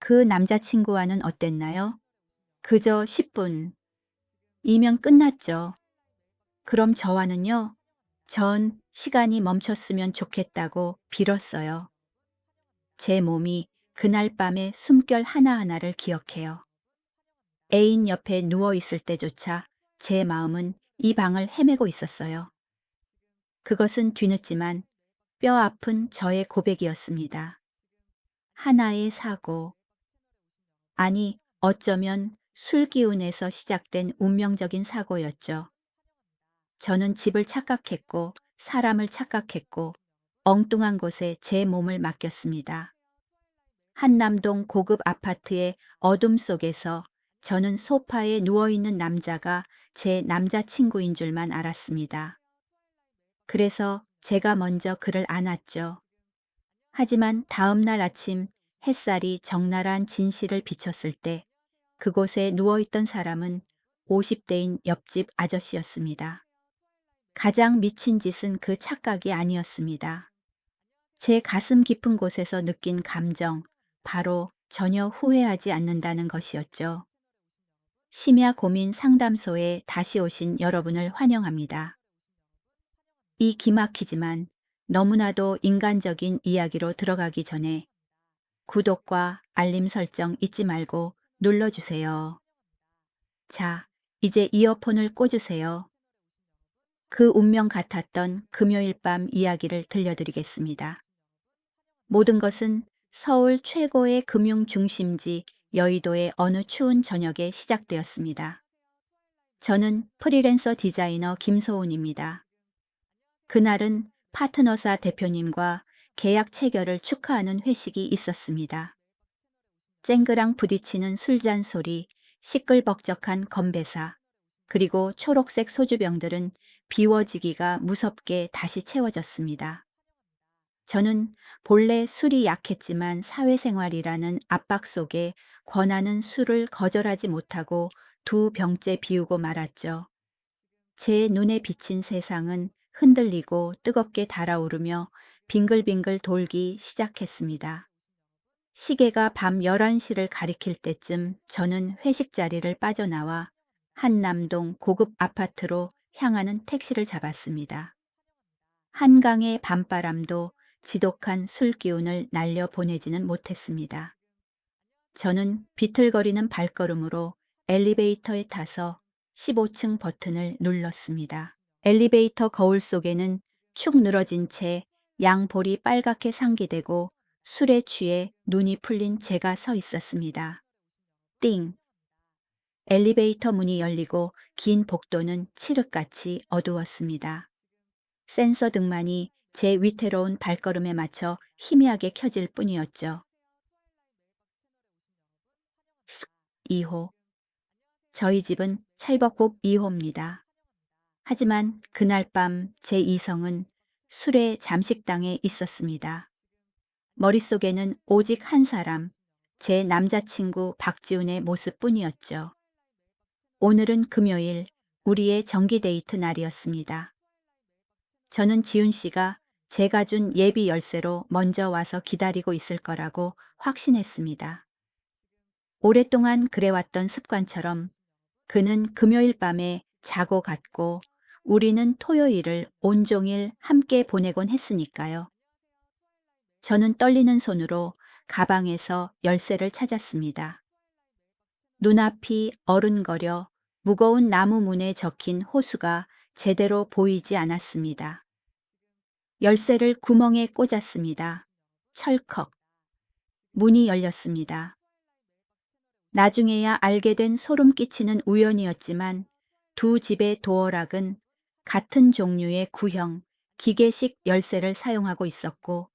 그 남자친구와는 어땠나요? 그저 10분. 이면 끝났죠. 그럼 저와는요? 전 시간이 멈췄으면 좋겠다고 빌었어요. 제 몸이 그날 밤의 숨결 하나하나를 기억해요. 애인 옆에 누워 있을 때조차 제 마음은 이 방을 헤매고 있었어요. 그것은 뒤늦지만 뼈 아픈 저의 고백이었습니다. 하나의 사고. 아니, 어쩌면 술 기운에서 시작된 운명적인 사고였죠. 저는 집을 착각했고, 사람을 착각했고, 엉뚱한 곳에 제 몸을 맡겼습니다. 한남동 고급 아파트의 어둠 속에서 저는 소파에 누워있는 남자가 제 남자친구인 줄만 알았습니다. 그래서 제가 먼저 그를 안았죠. 하지만 다음 날 아침 햇살이 적나라한 진실을 비췄을 때 그곳에 누워있던 사람은 50대인 옆집 아저씨였습니다. 가장 미친 짓은 그 착각이 아니었습니다. 제 가슴 깊은 곳에서 느낀 감정, 바로 전혀 후회하지 않는다는 것이었죠. 심야 고민 상담소에 다시 오신 여러분을 환영합니다. 이 기막히지만 너무나도 인간적인 이야기로 들어가기 전에 구독과 알림 설정 잊지 말고 눌러주세요. 자, 이제 이어폰을 꽂으세요. 그 운명 같았던 금요일 밤 이야기를 들려드리겠습니다. 모든 것은 서울 최고의 금융 중심지 여의도의 어느 추운 저녁에 시작되었습니다. 저는 프리랜서 디자이너 김소은입니다. 그날은 파트너사 대표님과 계약 체결을 축하하는 회식이 있었습니다. 쨍그랑 부딪히는 술잔 소리, 시끌벅적한 건배사, 그리고 초록색 소주병들은 비워지기가 무섭게 다시 채워졌습니다. 저는 본래 술이 약했지만 사회생활이라는 압박 속에 권하는 술을 거절하지 못하고 두 병째 비우고 말았죠. 제 눈에 비친 세상은 흔들리고 뜨겁게 달아오르며 빙글빙글 돌기 시작했습니다. 시계가 밤 11시를 가리킬 때쯤 저는 회식 자리를 빠져나와 한남동 고급 아파트로 향하는 택시를 잡았습니다. 한강의 밤바람도 지독한 술 기운을 날려보내지는 못했습니다. 저는 비틀거리는 발걸음으로 엘리베이터에 타서 15층 버튼을 눌렀습니다. 엘리베이터 거울 속에는 축 늘어진 채 양볼이 빨갛게 상기되고 술에 취해 눈이 풀린 제가 서 있었습니다. 띵! 엘리베이터 문이 열리고 긴 복도는 칠흑같이 어두웠습니다. 센서 등만이 제 위태로운 발걸음에 맞춰 희미하게 켜질 뿐이었죠. 2호. 저희 집은 찰벅곡 2호입니다. 하지만 그날 밤 제 이성은 술에 잠식당해 있었습니다. 머릿속에는 오직 한 사람, 제 남자친구 박지훈의 모습뿐이었죠. 오늘은 금요일, 우리의 정기 데이트 날이었습니다. 저는 지훈 씨가 제가 준 예비 열쇠로 먼저 와서 기다리고 있을 거라고 확신했습니다. 오랫동안 그래왔던 습관처럼 그는 금요일 밤에 자고 갔고 우리는 토요일을 온종일 함께 보내곤 했으니까요. 저는 떨리는 손으로 가방에서 열쇠를 찾았습니다. 눈앞이 어른거려 무거운 나무 문에 적힌 호수가 제대로 보이지 않았습니다. 열쇠를 구멍에 꽂았습니다. 철컥. 문이 열렸습니다. 나중에야 알게 된 소름 끼치는 우연이었지만 두 집의 도어락은 같은 종류의 구형, 기계식 열쇠를 사용하고 있었고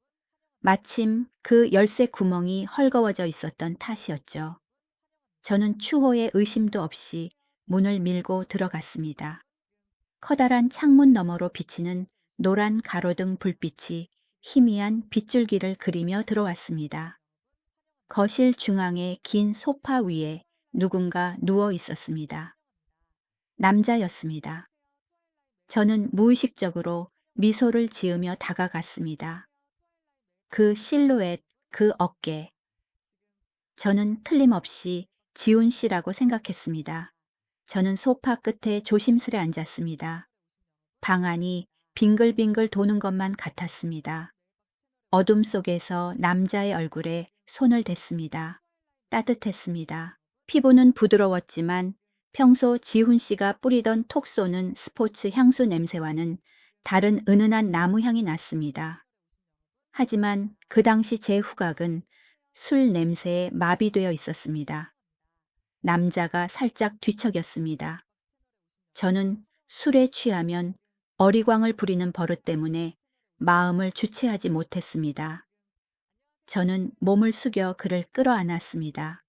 마침 그 열쇠 구멍이 헐거워져 있었던 탓이었죠. 저는 추호의 의심도 없이 문을 밀고 들어갔습니다. 커다란 창문 너머로 비치는 노란 가로등 불빛이 희미한 빗줄기를 그리며 들어왔습니다. 거실 중앙의 긴 소파 위에 누군가 누워 있었습니다. 남자였습니다. 저는 무의식적으로 미소를 지으며 다가갔습니다. 그 실루엣, 그 어깨. 저는 틀림없이 지훈 씨라고 생각했습니다. 저는 소파 끝에 조심스레 앉았습니다. 방 안이 빙글빙글 도는 것만 같았습니다. 어둠 속에서 남자의 얼굴에 손을 댔습니다. 따뜻했습니다. 피부는 부드러웠지만 평소 지훈 씨가 뿌리던 톡 쏘는 스포츠 향수 냄새와는 다른 은은한 나무 향이 났습니다. 하지만 그 당시 제 후각은 술 냄새에 마비되어 있었습니다. 남자가 살짝 뒤척였습니다. 저는 술에 취하면 어리광을 부리는 버릇 때문에 마음을 주체하지 못했습니다. 저는 몸을 숙여 그를 끌어안았습니다.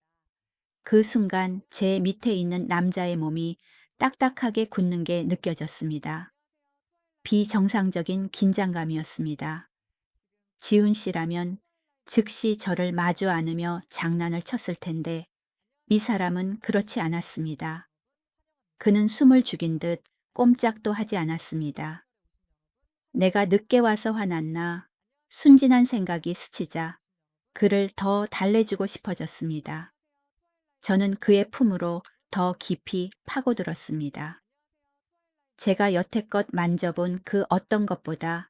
그 순간 제 밑에 있는 남자의 몸이 딱딱하게 굳는 게 느껴졌습니다. 비정상적인 긴장감이었습니다. 지훈 씨라면 즉시 저를 마주 안으며 장난을 쳤을 텐데 이 사람은 그렇지 않았습니다. 그는 숨을 죽인 듯 꼼짝도 하지 않았습니다. 내가 늦게 와서 화났나 순진한 생각이 스치자 그를 더 달래주고 싶어졌습니다. 저는 그의 품으로 더 깊이 파고들었습니다. 제가 여태껏 만져본 그 어떤 것보다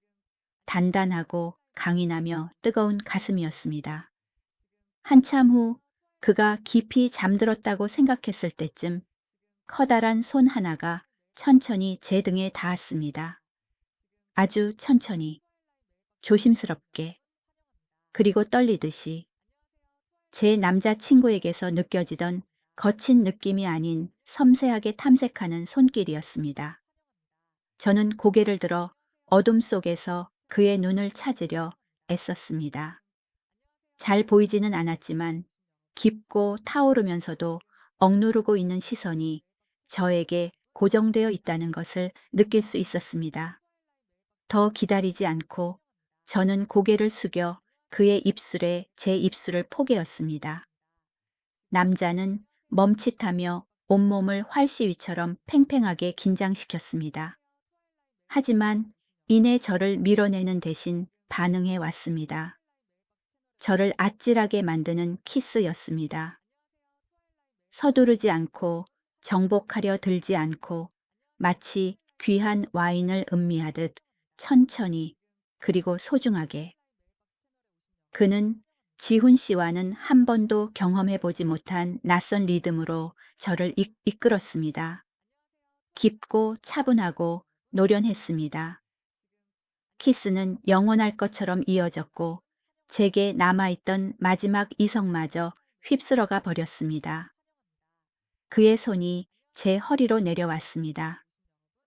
단단하고 강인하며 뜨거운 가슴이었습니다. 한참 후 그가 깊이 잠들었다고 생각했을 때쯤 커다란 손 하나가 천천히 제 등에 닿았습니다. 아주 천천히, 조심스럽게, 그리고 떨리듯이 제 남자친구에게서 느껴지던 거친 느낌이 아닌 섬세하게 탐색하는 손길이었습니다. 저는 고개를 들어 어둠 속에서 그의 눈을 찾으려 애썼습니다. 잘 보이지는 않았지만 깊고 타오르면서도 억누르고 있는 시선이 저에게 고정되어 있다는 것을 느낄 수 있었습니다. 더 기다리지 않고 저는 고개를 숙여 그의 입술에 제 입술을 포개었습니다. 남자는 멈칫하며 온몸을 활시위처럼 팽팽하게 긴장시켰습니다. 하지만 이내 저를 밀어내는 대신 반응해 왔습니다. 저를 아찔하게 만드는 키스였습니다. 서두르지 않고 정복하려 들지 않고 마치 귀한 와인을 음미하듯 천천히 그리고 소중하게. 그는 지훈 씨와는 한 번도 경험해보지 못한 낯선 리듬으로 저를 이끌었습니다. 깊고 차분하고 노련했습니다. 키스는 영원할 것처럼 이어졌고 제게 남아있던 마지막 이성마저 휩쓸어가 버렸습니다. 그의 손이 제 허리로 내려왔습니다.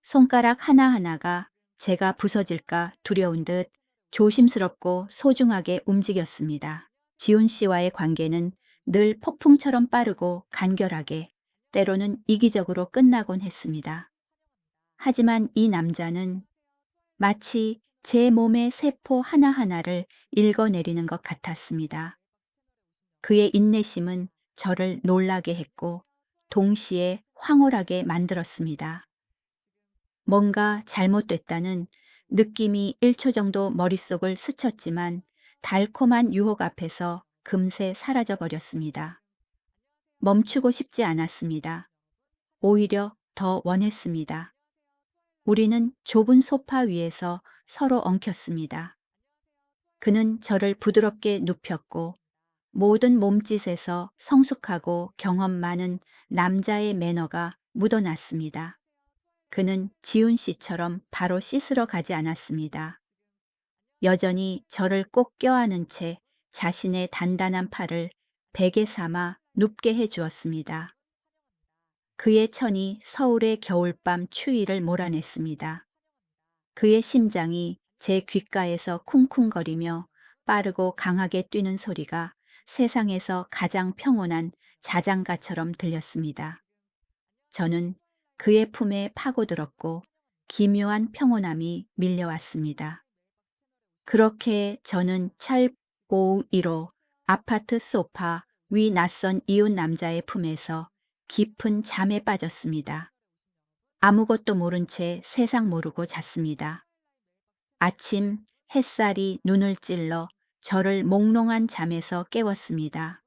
손가락 하나하나가 제가 부서질까 두려운 듯 조심스럽고 소중하게 움직였습니다. 지훈 씨와의 관계는 늘 폭풍처럼 빠르고 간결하게, 때로는 이기적으로 끝나곤 했습니다. 하지만 이 남자는 마치 제 몸의 세포 하나하나를 읽어내리는 것 같았습니다. 그의 인내심은 저를 놀라게 했고 동시에 황홀하게 만들었습니다. 뭔가 잘못됐다는 느낌이 1초 정도 머릿속을 스쳤지만 달콤한 유혹 앞에서 금세 사라져 버렸습니다. 멈추고 싶지 않았습니다. 오히려 더 원했습니다. 우리는 좁은 소파 위에서 서로 엉켰습니다. 그는 저를 부드럽게 눕혔고 모든 몸짓에서 성숙하고 경험 많은 남자의 매너가 묻어났습니다. 그는 지훈 씨처럼 바로 씻으러 가지 않았습니다. 여전히 저를 꼭 껴안은 채 자신의 단단한 팔을 베개 삼아 눕게 해 주었습니다. 그의 천이 서울의 겨울밤 추위를 몰아냈습니다. 그의 심장이 제 귓가에서 쿵쿵거리며 빠르고 강하게 뛰는 소리가 세상에서 가장 평온한 자장가처럼 들렸습니다. 저는 그의 품에 파고들었고 기묘한 평온함이 밀려왔습니다. 그렇게 저는 철고 위로 아파트 소파 위 낯선 이웃 남자의 품에서 깊은 잠에 빠졌습니다. 아무것도 모른 채 세상 모르고 잤습니다. 아침 햇살이 눈을 찔러 저를 몽롱한 잠에서 깨웠습니다.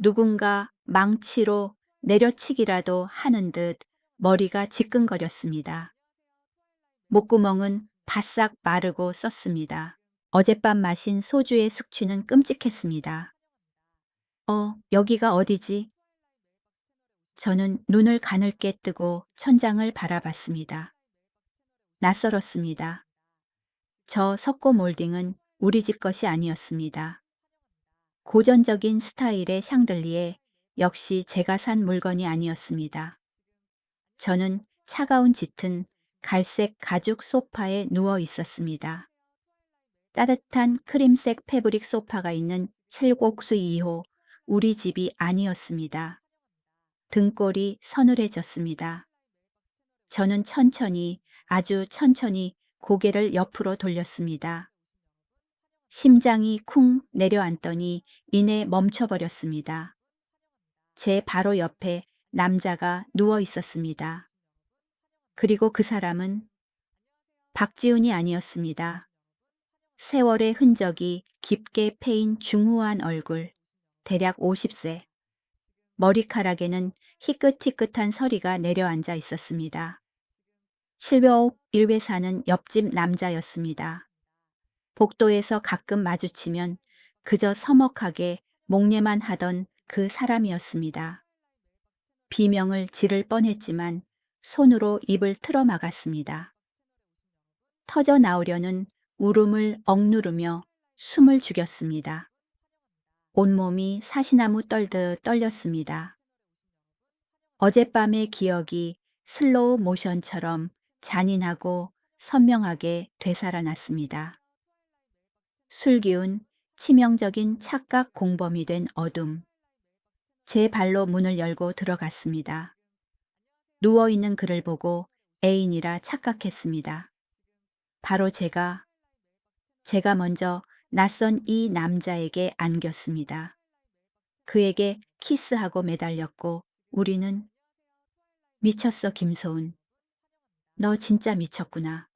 누군가 망치로 내려치기라도 하는 듯 머리가 지끈거렸습니다. 목구멍은 바싹 마르고 썼습니다. 어젯밤 마신 소주의 숙취는 끔찍했습니다. 여기가 어디지? 저는 눈을 가늘게 뜨고 천장을 바라봤습니다. 낯설었습니다. 저 석고 몰딩은 우리 집 것이 아니었습니다. 고전적인 스타일의 샹들리에 역시 제가 산 물건이 아니었습니다. 저는 차가운 짙은 갈색 가죽 소파에 누워 있었습니다. 따뜻한 크림색 패브릭 소파가 있는 칠곡수 2호, 우리 집이 아니었습니다. 등골이 서늘해졌습니다. 저는 천천히, 아주 천천히 고개를 옆으로 돌렸습니다. 심장이 쿵 내려앉더니 이내 멈춰버렸습니다. 제 바로 옆에 남자가 누워 있었습니다. 그리고 그 사람은 박지훈이 아니었습니다. 세월의 흔적이 깊게 패인 중후한 얼굴, 대략 50세. 머리카락에는 희끗희끗한 서리가 내려앉아 있었습니다. 실벼옥 1회 사는 옆집 남자였습니다. 복도에서 가끔 마주치면 그저 서먹하게 목례만 하던 그 사람이었습니다. 비명을 지를 뻔했지만 손으로 입을 틀어 막았습니다. 터져 나오려는 울음을 억누르며 숨을 죽였습니다. 온몸이 사시나무 떨듯 떨렸습니다. 어젯밤의 기억이 슬로우 모션처럼 잔인하고 선명하게 되살아났습니다. 술기운 치명적인 착각 공범이 된 어둠. 제 발로 문을 열고 들어갔습니다. 누워있는 그를 보고 애인이라 착각했습니다. 바로 제가 먼저 낯선 이 남자에게 안겼습니다. 그에게 키스하고 매달렸고 우리는 미쳤어 김소은. 너 진짜 미쳤구나.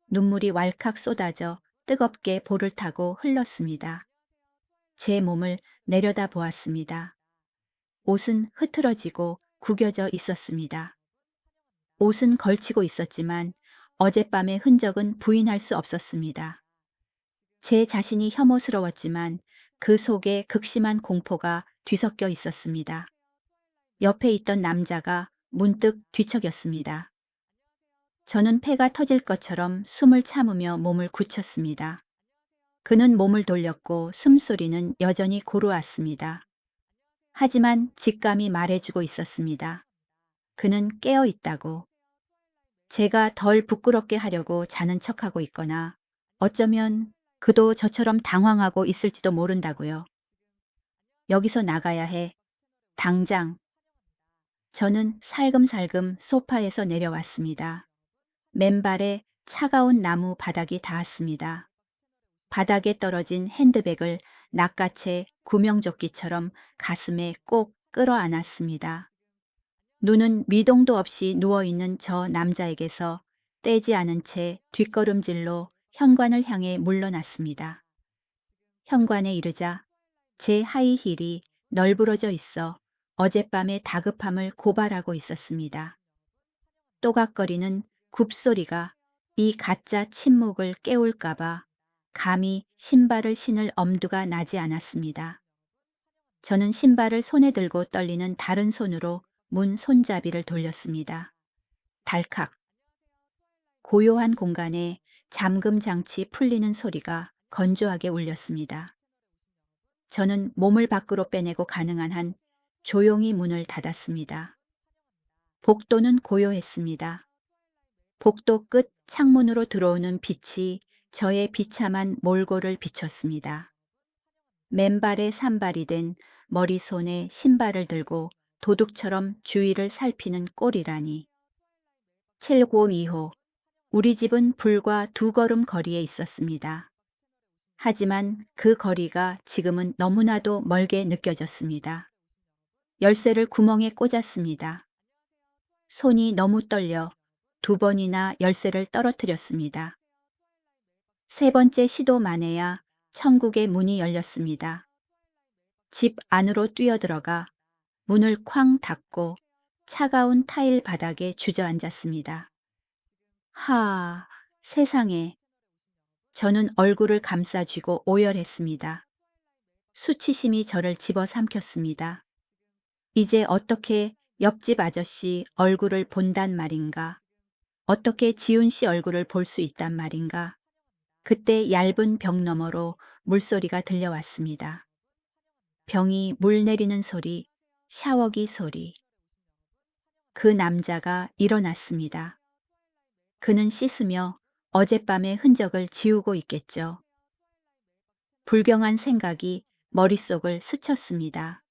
눈물이 왈칵 쏟아져 뜨겁게 볼을 타고 흘렀습니다. 제 몸을 내려다 보았습니다. 옷은 흐트러지고 구겨져 있었습니다. 옷은 걸치고 있었지만 어젯밤의 흔적은 부인할 수 없었습니다. 제 자신이 혐오스러웠지만 그 속에 극심한 공포가 뒤섞여 있었습니다. 옆에 있던 남자가 문득 뒤척였습니다. 저는 폐가 터질 것처럼 숨을 참으며 몸을 굳혔습니다. 그는 몸을 돌렸고 숨소리는 여전히 고루왔습니다. 하지만 직감이 말해주고 있었습니다. 그는 깨어 있다고. 제가 덜 부끄럽게 하려고 자는 척하고 있거나 어쩌면 그도 저처럼 당황하고 있을지도 모른다고요. 여기서 나가야 해. 당장. 저는 살금살금 소파에서 내려왔습니다. 맨발에 차가운 나무 바닥이 닿았습니다. 바닥에 떨어진 핸드백을 낚아채 구명조끼처럼 가슴에 꼭 끌어안았습니다. 눈은 미동도 없이 누워있는 저 남자에게서 떼지 않은 채 뒷걸음질로 현관을 향해 물러났습니다. 현관에 이르자 제 하이힐이 널브러져 있어 어젯밤의 다급함을 고발하고 있었습니다. 또각거리는 굽소리가 이 가짜 침묵을 깨울까봐 감히 신발을 신을 엄두가 나지 않았습니다. 저는 신발을 손에 들고 떨리는 다른 손으로 문 손잡이를 돌렸습니다. 달칵. 고요한 공간에 잠금 장치 풀리는 소리가 건조하게 울렸습니다. 저는 몸을 밖으로 빼내고 가능한 한 조용히 문을 닫았습니다. 복도는 고요했습니다. 복도 끝 창문으로 들어오는 빛이 저의 비참한 몰골을 비췄습니다. 맨발에 산발이 된 머리손에 신발을 들고 도둑처럼 주위를 살피는 꼴이라니. 7고2호. 우리 집은 불과 2걸음 거리에 있었습니다. 하지만 그 거리가 지금은 너무나도 멀게 느껴졌습니다. 열쇠를 구멍에 꽂았습니다. 손이 너무 떨려 2번이나 열쇠를 떨어뜨렸습니다. 3번째 시도 만에야 천국의 문이 열렸습니다. 집 안으로 뛰어들어가 문을 쾅 닫고 차가운 타일 바닥에 주저앉았습니다. 하, 세상에. 저는 얼굴을 감싸쥐고 오열했습니다. 수치심이 저를 집어삼켰습니다. 이제 어떻게 옆집 아저씨 얼굴을 본단 말인가? 어떻게 지훈 씨 얼굴을 볼 수 있단 말인가? 그때 얇은 벽 너머로 물소리가 들려왔습니다. 병이 물 내리는 소리, 샤워기 소리. 그 남자가 일어났습니다. 그는 씻으며 어젯밤의 흔적을 지우고 있겠죠. 불경한 생각이 머릿속을 스쳤습니다.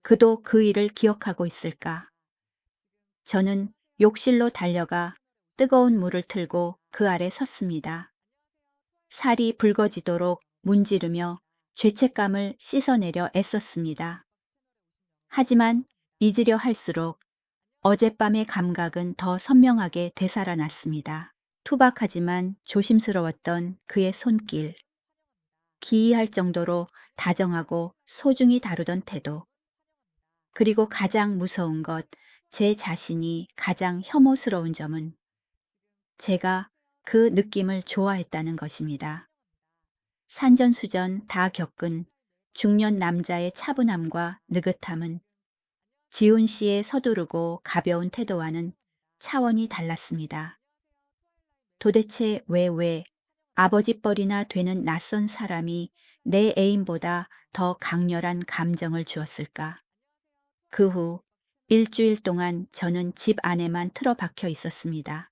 그도 그 일을 기억하고 있을까? 저는 욕실로 달려가 뜨거운 물을 틀고 그 아래 섰습니다. 살이 붉어지도록 문지르며 죄책감을 씻어내려 애썼습니다. 하지만 잊으려 할수록 어젯밤의 감각은 더 선명하게 되살아났습니다. 투박하지만 조심스러웠던 그의 손길. 기이할 정도로 다정하고 소중히 다루던 태도. 그리고 가장 무서운 것, 제 자신이 가장 혐오스러운 점은 제가 그 느낌을 좋아했다는 것입니다. 산전수전 다 겪은 중년 남자의 차분함과 느긋함은 지훈 씨의 서두르고 가벼운 태도와는 차원이 달랐습니다. 도대체 왜 아버지 뻘이나 되는 낯선 사람이 내 애인보다 더 강렬한 감정을 주었을까? 그 후 일주일 동안 저는 집 안에만 틀어박혀 있었습니다.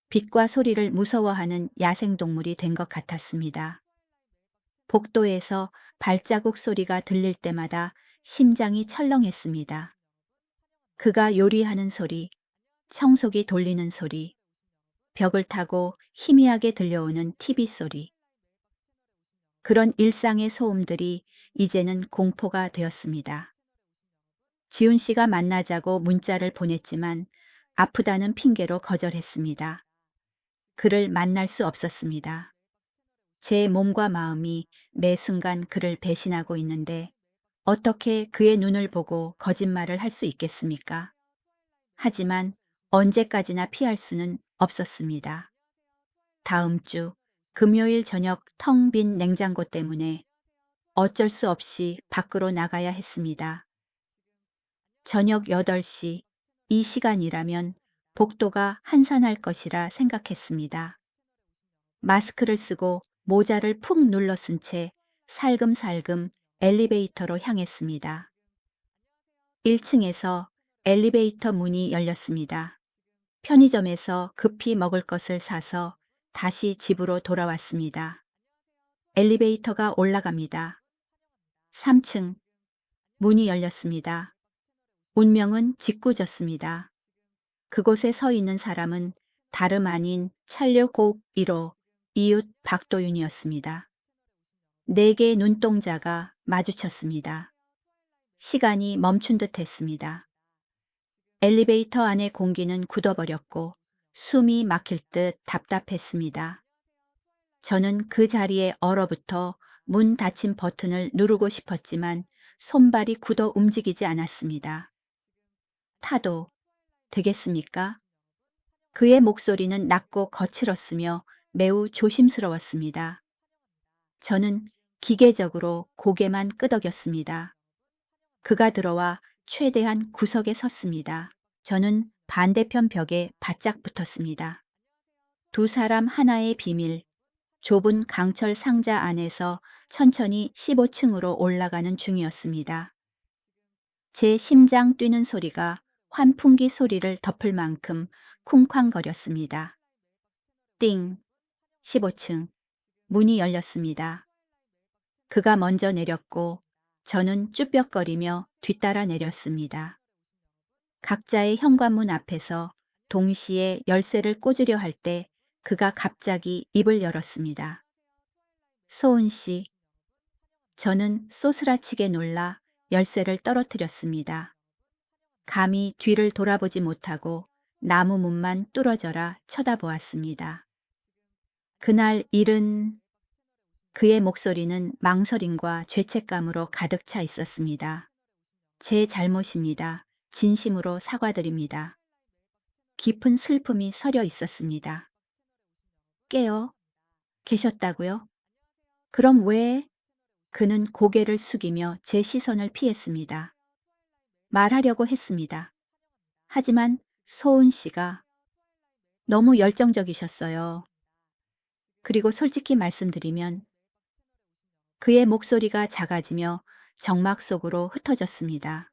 빛과 소리를 무서워하는 야생동물이 된 것 같았습니다. 복도에서 발자국 소리가 들릴 때마다 심장이 철렁했습니다. 그가 요리하는 소리, 청소기 돌리는 소리, 벽을 타고 희미하게 들려오는 TV 소리. 그런 일상의 소음들이 이제는 공포가 되었습니다. 지훈 씨가 만나자고 문자를 보냈지만 아프다는 핑계로 거절했습니다. 그를 만날 수 없었습니다. 제 몸과 마음이 매 순간 그를 배신하고 있는데 어떻게 그의 눈을 보고 거짓말을 할 수 있겠습니까? 하지만 언제까지나 피할 수는 없었습니다. 다음 주 금요일 저녁 텅 빈 냉장고 때문에 어쩔 수 없이 밖으로 나가야 했습니다. 저녁 8시, 이 시간이라면 복도가 한산할 것이라 생각했습니다. 마스크를 쓰고 모자를 푹 눌러 쓴 채 살금살금 엘리베이터로 향했습니다. 1층에서 엘리베이터 문이 열렸습니다. 편의점에서 급히 먹을 것을 사서 다시 집으로 돌아왔습니다. 엘리베이터가 올라갑니다. 3층 문이 열렸습니다. 운명은 짓궂었습니다. 그곳에 서 있는 사람은 다름 아닌 찰려곡 1호 이웃 박도윤이었습니다. 네 개의 눈동자가 마주쳤습니다. 시간이 멈춘 듯 했습니다. 엘리베이터 안의 공기는 굳어버렸고 숨이 막힐 듯 답답했습니다. 저는 그 자리에 얼어붙어 문 닫힌 버튼을 누르고 싶었지만 손발이 굳어 움직이지 않았습니다. 타도 되겠습니까? 그의 목소리는 낮고 거칠었으며 매우 조심스러웠습니다. 저는 기계적으로 고개만 끄덕였습니다. 그가 들어와 최대한 구석에 섰습니다. 저는 반대편 벽에 바짝 붙었습니다. 두 사람 하나의 비밀, 좁은 강철 상자 안에서 천천히 15층으로 올라가는 중이었습니다. 제 심장 뛰는 소리가 환풍기 소리를 덮을 만큼 쿵쾅거렸습니다. 띵! 15층. 문이 열렸습니다. 그가 먼저 내렸고 저는 쭈뼛거리며 뒤따라 내렸습니다. 각자의 현관문 앞에서 동시에 열쇠를 꽂으려 할 때 그가 갑자기 입을 열었습니다. 소은 씨. 저는 쏘스라치게 놀라 열쇠를 떨어뜨렸습니다. 감히 뒤를 돌아보지 못하고 나무 문만 뚫어져라 쳐다보았습니다. 그날 일은 그의 목소리는 망설임과 죄책감으로 가득 차 있었습니다. 제 잘못입니다. 진심으로 사과드립니다. 깊은 슬픔이 서려 있었습니다. 깨어 계셨다고요? 그럼 왜? 그는 고개를 숙이며 제 시선을 피했습니다. 말하려고 했습니다. 하지만 소은 씨가 너무 열정적이셨어요. 그리고 솔직히 말씀드리면 그의 목소리가 작아지며 정막 속으로 흩어졌습니다.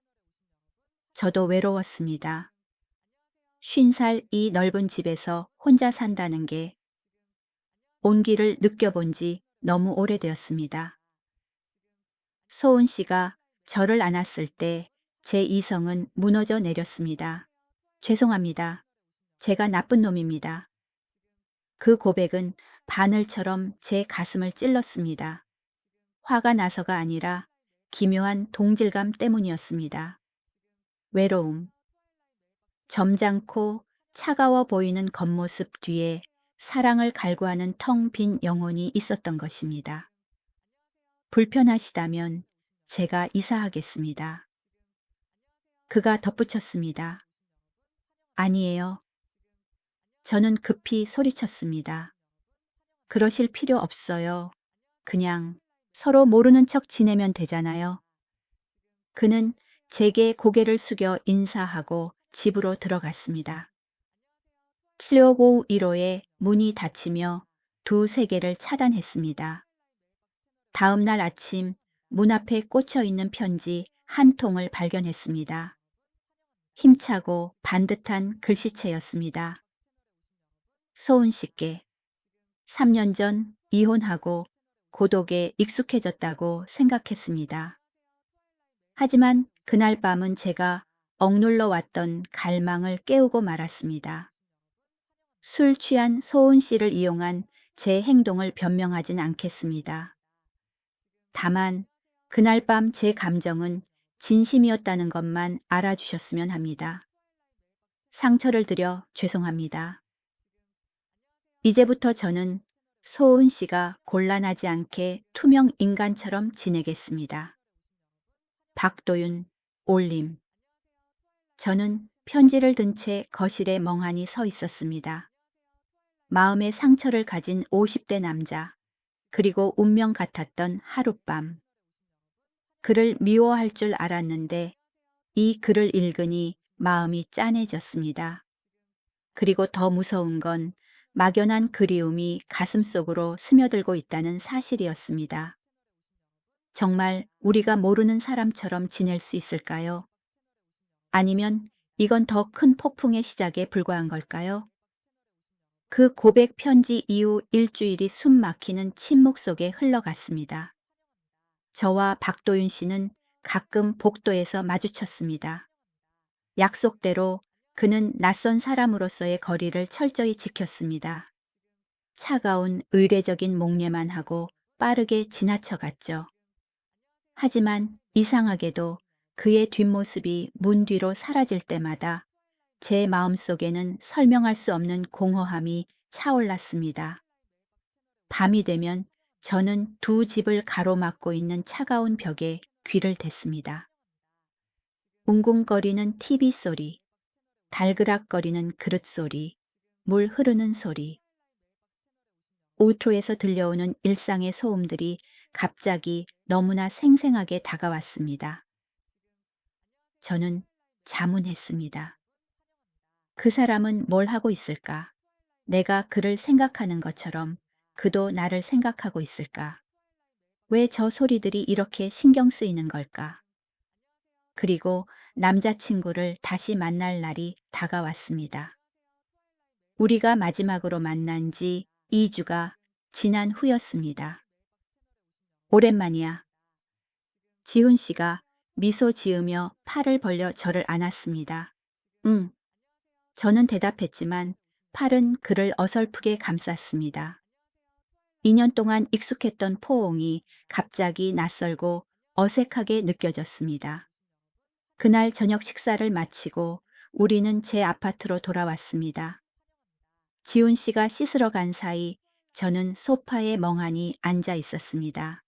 저도 외로웠습니다. 50살 이 넓은 집에서 혼자 산다는 게 온기를 느껴본 지 너무 오래되었습니다. 소은 씨가 저를 안았을 때 제 이성은 무너져 내렸습니다. 죄송합니다. 제가 나쁜 놈입니다. 그 고백은 바늘처럼 제 가슴을 찔렀습니다. 화가 나서가 아니라 기묘한 동질감 때문이었습니다. 외로움. 점잖고 차가워 보이는 겉모습 뒤에 사랑을 갈구하는 텅 빈 영혼이 있었던 것입니다. 불편하시다면 제가 이사하겠습니다. 그가 덧붙였습니다. 아니에요. 저는 급히 소리쳤습니다. 그러실 필요 없어요. 그냥 서로 모르는 척 지내면 되잖아요. 그는 제게 고개를 숙여 인사하고 집으로 들어갔습니다. 755 1호에 문이 닫히며 두 세계를 차단했습니다. 다음 날 아침 문 앞에 꽂혀 있는 편지 한 통을 발견했습니다. 힘차고 반듯한 글씨체였습니다. 소은 씨께 3년 전 이혼하고 고독에 익숙해졌다고 생각했습니다. 하지만 그날 밤은 제가 억눌러 왔던 갈망을 깨우고 말았습니다. 술 취한 소은 씨를 이용한 제 행동을 변명하진 않겠습니다. 다만 그날 밤 제 감정은 진심이었다는 것만 알아주셨으면 합니다. 상처를 드려 죄송합니다. 이제부터 저는 소은 씨가 곤란하지 않게 투명 인간처럼 지내겠습니다. 박도윤, 올림. 저는 편지를 든 채 거실에 멍하니 서 있었습니다. 마음의 상처를 가진 50대 남자, 그리고 운명 같았던 하룻밤. 그를 미워할 줄 알았는데 이 글을 읽으니 마음이 짠해졌습니다. 그리고 더 무서운 건 막연한 그리움이 가슴속으로 스며들고 있다는 사실이었습니다. 정말 우리가 모르는 사람처럼 지낼 수 있을까요? 아니면 이건 더 큰 폭풍의 시작에 불과한 걸까요? 그 고백 편지 이후 일주일이 숨 막히는 침묵 속에 흘러갔습니다. 저와 박도윤 씨는 가끔 복도에서 마주쳤습니다. 약속대로 그는 낯선 사람으로서의 거리를 철저히 지켰습니다. 차가운 의례적인 목례만 하고 빠르게 지나쳐갔죠. 하지만 이상하게도 그의 뒷모습이 문 뒤로 사라질 때마다 제 마음속에는 설명할 수 없는 공허함이 차올랐습니다. 밤이 되면 저는 두 집을 가로막고 있는 차가운 벽에 귀를 댔습니다. 웅궁거리는 TV 소리, 달그락거리는 그릇 소리, 물 흐르는 소리. 오토에서 들려오는 일상의 소음들이 갑자기 너무나 생생하게 다가왔습니다. 저는 자문했습니다. 그 사람은 뭘 하고 있을까? 내가 그를 생각하는 것처럼 그도 나를 생각하고 있을까? 왜 저 소리들이 이렇게 신경 쓰이는 걸까? 그리고 남자친구를 다시 만날 날이 다가왔습니다. 우리가 마지막으로 만난 지 2주가 지난 후였습니다. 오랜만이야. 지훈 씨가 미소 지으며 팔을 벌려 저를 안았습니다. 응. 저는 대답했지만 팔은 그를 어설프게 감쌌습니다. 2년 동안 익숙했던 포옹이 갑자기 낯설고 어색하게 느껴졌습니다. 그날 저녁 식사를 마치고 우리는 제 아파트로 돌아왔습니다. 지훈 씨가 씻으러 간 사이 저는 소파에 멍하니 앉아 있었습니다.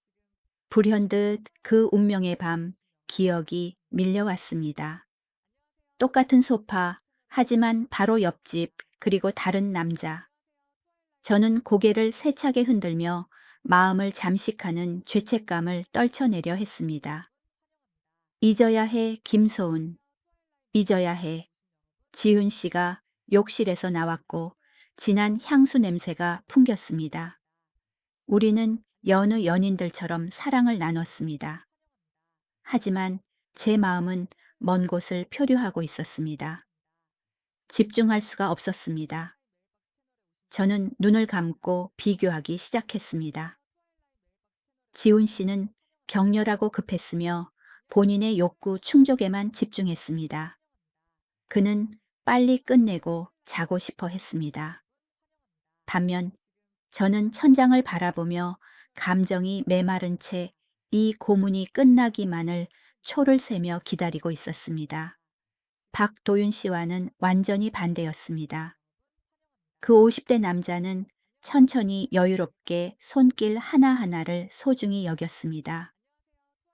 불현듯 그 운명의 밤, 기억이 밀려왔습니다. 똑같은 소파, 하지만 바로 옆집, 그리고 다른 남자. 저는 고개를 세차게 흔들며 마음을 잠식하는 죄책감을 떨쳐내려 했습니다. 잊어야 해, 김소은. 잊어야 해. 지훈 씨가 욕실에서 나왔고 진한 향수 냄새가 풍겼습니다. 우리는 여느 연인들처럼 사랑을 나눴습니다. 하지만 제 마음은 먼 곳을 표류하고 있었습니다. 집중할 수가 없었습니다. 저는 눈을 감고 비교하기 시작했습니다. 지훈 씨는 격렬하고 급했으며 본인의 욕구 충족에만 집중했습니다. 그는 빨리 끝내고 자고 싶어 했습니다. 반면 저는 천장을 바라보며 감정이 메마른 채 이 고문이 끝나기만을 초를 세며 기다리고 있었습니다. 박도윤 씨와는 완전히 반대였습니다. 그 50대 남자는 천천히 여유롭게 손길 하나하나를 소중히 여겼습니다.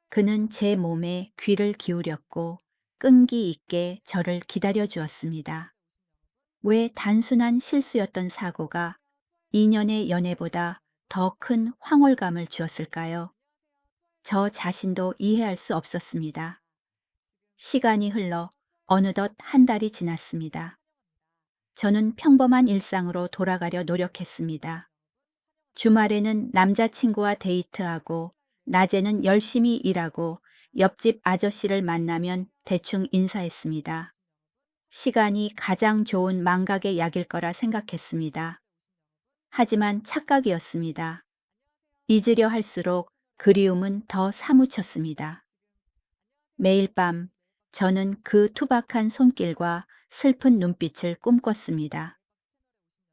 그는 제 몸에 귀를 기울였고 끈기 있게 저를 기다려 주었습니다. 왜 단순한 실수였던 사고가 2년의 연애보다 더 큰 황홀감을 주었을까요? 저 자신도 이해할 수 없었습니다. 시간이 흘러 어느덧 한 달이 지났습니다. 저는 평범한 일상으로 돌아가려 노력했습니다. 주말에는 남자친구와 데이트하고, 낮에는 열심히 일하고, 옆집 아저씨를 만나면 대충 인사했습니다. 시간이 가장 좋은 망각의 약일 거라 생각했습니다. 하지만 착각이었습니다. 잊으려 할수록 그리움은 더 사무쳤습니다. 매일 밤 저는 그 투박한 손길과 슬픈 눈빛을 꿈꿨습니다.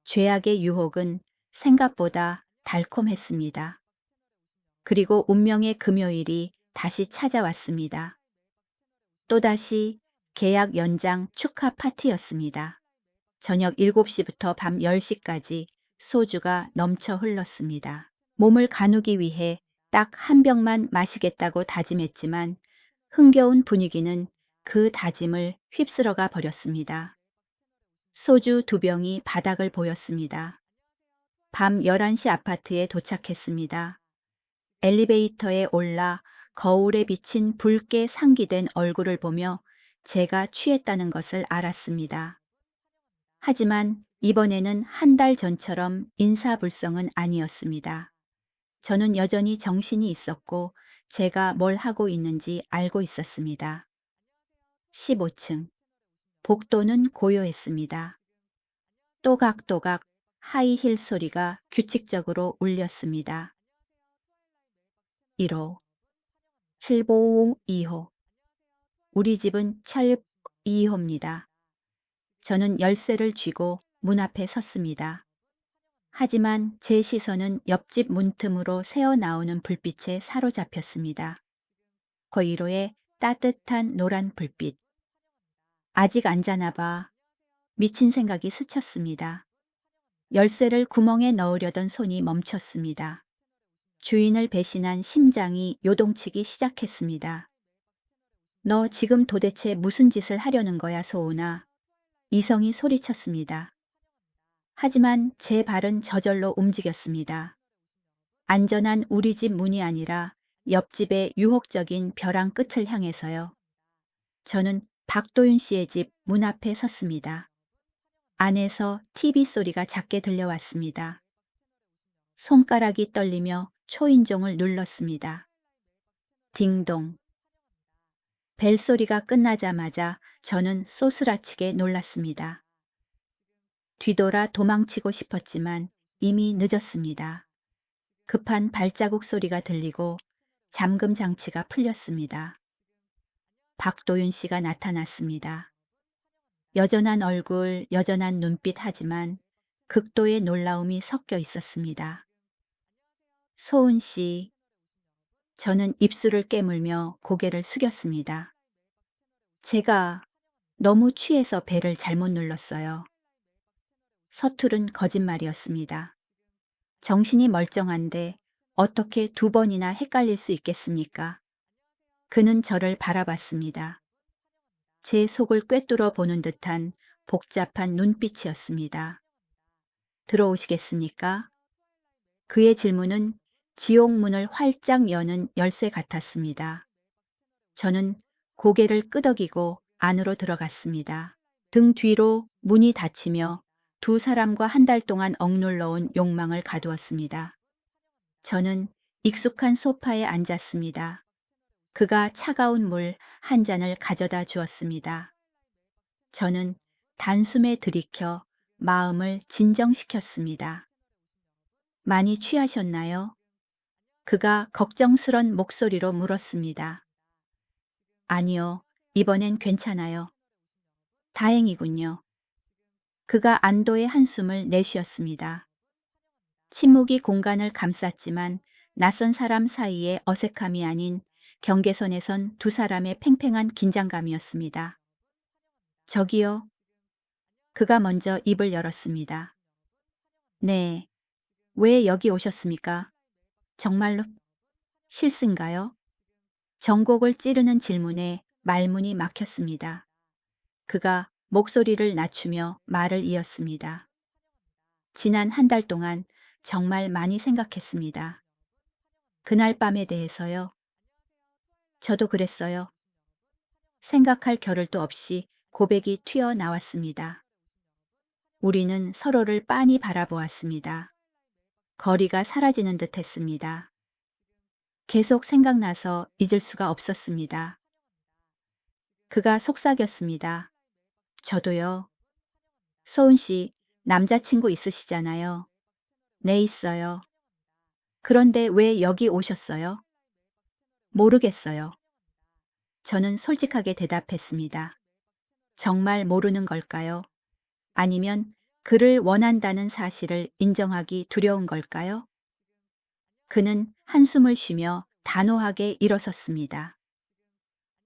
죄악의 유혹은 생각보다 달콤했습니다. 그리고 운명의 금요일이 다시 찾아왔습니다. 또다시 계약 연장 축하 파티였습니다. 저녁 7시부터 밤 10시까지 소주가 넘쳐 흘렀습니다. 몸을 가누기 위해 딱 한 병만 마시겠다고 다짐했지만 흥겨운 분위기는 그 다짐을 휩쓸어가 버렸습니다. 소주 2병이 바닥을 보였습니다. 밤 11시 아파트에 도착했습니다. 엘리베이터에 올라 거울에 비친 붉게 상기된 얼굴을 보며 제가 취했다는 것을 알았습니다. 하지만 이번에는 한 달 전처럼 인사불성은 아니었습니다. 저는 여전히 정신이 있었고 제가 뭘 하고 있는지 알고 있었습니다. 15층. 복도는 고요했습니다. 또각또각 하이힐 소리가 규칙적으로 울렸습니다. 1호, 7보 2호. 우리 집은 철 2호입니다. 저는 열쇠를 쥐고 문 앞에 섰습니다. 하지만 제 시선은 옆집 문틈으로 새어나오는 불빛에 사로잡혔습니다. 거이로의 따뜻한 노란 불빛. 아직 안 자나 봐. 미친 생각이 스쳤습니다. 열쇠를 구멍에 넣으려던 손이 멈췄습니다. 주인을 배신한 심장이 요동치기 시작했습니다. 너 지금 도대체 무슨 짓을 하려는 거야, 소은아? 이성이 소리쳤습니다. 하지만 제 발은 저절로 움직였습니다. 안전한 우리 집 문이 아니라 옆집의 유혹적인 벼랑 끝을 향해서요. 저는 박도윤 씨의 집 문 앞에 섰습니다. 안에서 TV 소리가 작게 들려왔습니다. 손가락이 떨리며 초인종을 눌렀습니다. 딩동. 벨소리가 끝나자마자 저는 소스라치게 놀랐습니다. 뒤돌아 도망치고 싶었지만 이미 늦었습니다. 급한 발자국 소리가 들리고 잠금 장치가 풀렸습니다. 박도윤 씨가 나타났습니다. 여전한 얼굴, 여전한 눈빛 하지만 극도의 놀라움이 섞여 있었습니다. 소은 씨. 저는 입술을 깨물며 고개를 숙였습니다. 제가 너무 취해서 벨을 잘못 눌렀어요. 서투른 거짓말이었습니다. 정신이 멀쩡한데 어떻게 두 번이나 헷갈릴 수 있겠습니까? 그는 저를 바라봤습니다. 제 속을 꿰뚫어 보는 듯한 복잡한 눈빛이었습니다. 들어오시겠습니까? 그의 질문은 지옥문을 활짝 여는 열쇠 같았습니다. 저는 고개를 끄덕이고 안으로 들어갔습니다. 등 뒤로 문이 닫히며 두 사람과 한 달 동안 억눌러온 욕망을 가두었습니다. 저는 익숙한 소파에 앉았습니다. 그가 차가운 물 한 잔을 가져다 주었습니다. 저는 단숨에 들이켜 마음을 진정시켰습니다. 많이 취하셨나요? 그가 걱정스런 목소리로 물었습니다. 아니요, 이번엔 괜찮아요. 다행이군요. 그가 안도의 한숨을 내쉬었습니다. 침묵이 공간을 감쌌지만 낯선 사람 사이의 어색함이 아닌 경계선에선 두 사람의 팽팽한 긴장감이었습니다. 저기요. 그가 먼저 입을 열었습니다. 네. 왜 여기 오셨습니까? 정말로 실수인가요? 정곡을 찌르는 질문에 말문이 막혔습니다. 그가 목소리를 낮추며 말을 이었습니다. 지난 한 달 동안 정말 많이 생각했습니다. 그날 밤에 대해서요. 저도 그랬어요. 생각할 겨를도 없이 고백이 튀어나왔습니다. 우리는 서로를 빤히 바라보았습니다. 거리가 사라지는 듯 했습니다. 계속 생각나서 잊을 수가 없었습니다. 그가 속삭였습니다. 저도요. 소은 씨, 남자친구 있으시잖아요. 네, 있어요. 그런데 왜 여기 오셨어요? 모르겠어요. 저는 솔직하게 대답했습니다. 정말 모르는 걸까요? 아니면 그를 원한다는 사실을 인정하기 두려운 걸까요? 그는 한숨을 쉬며 단호하게 일어섰습니다.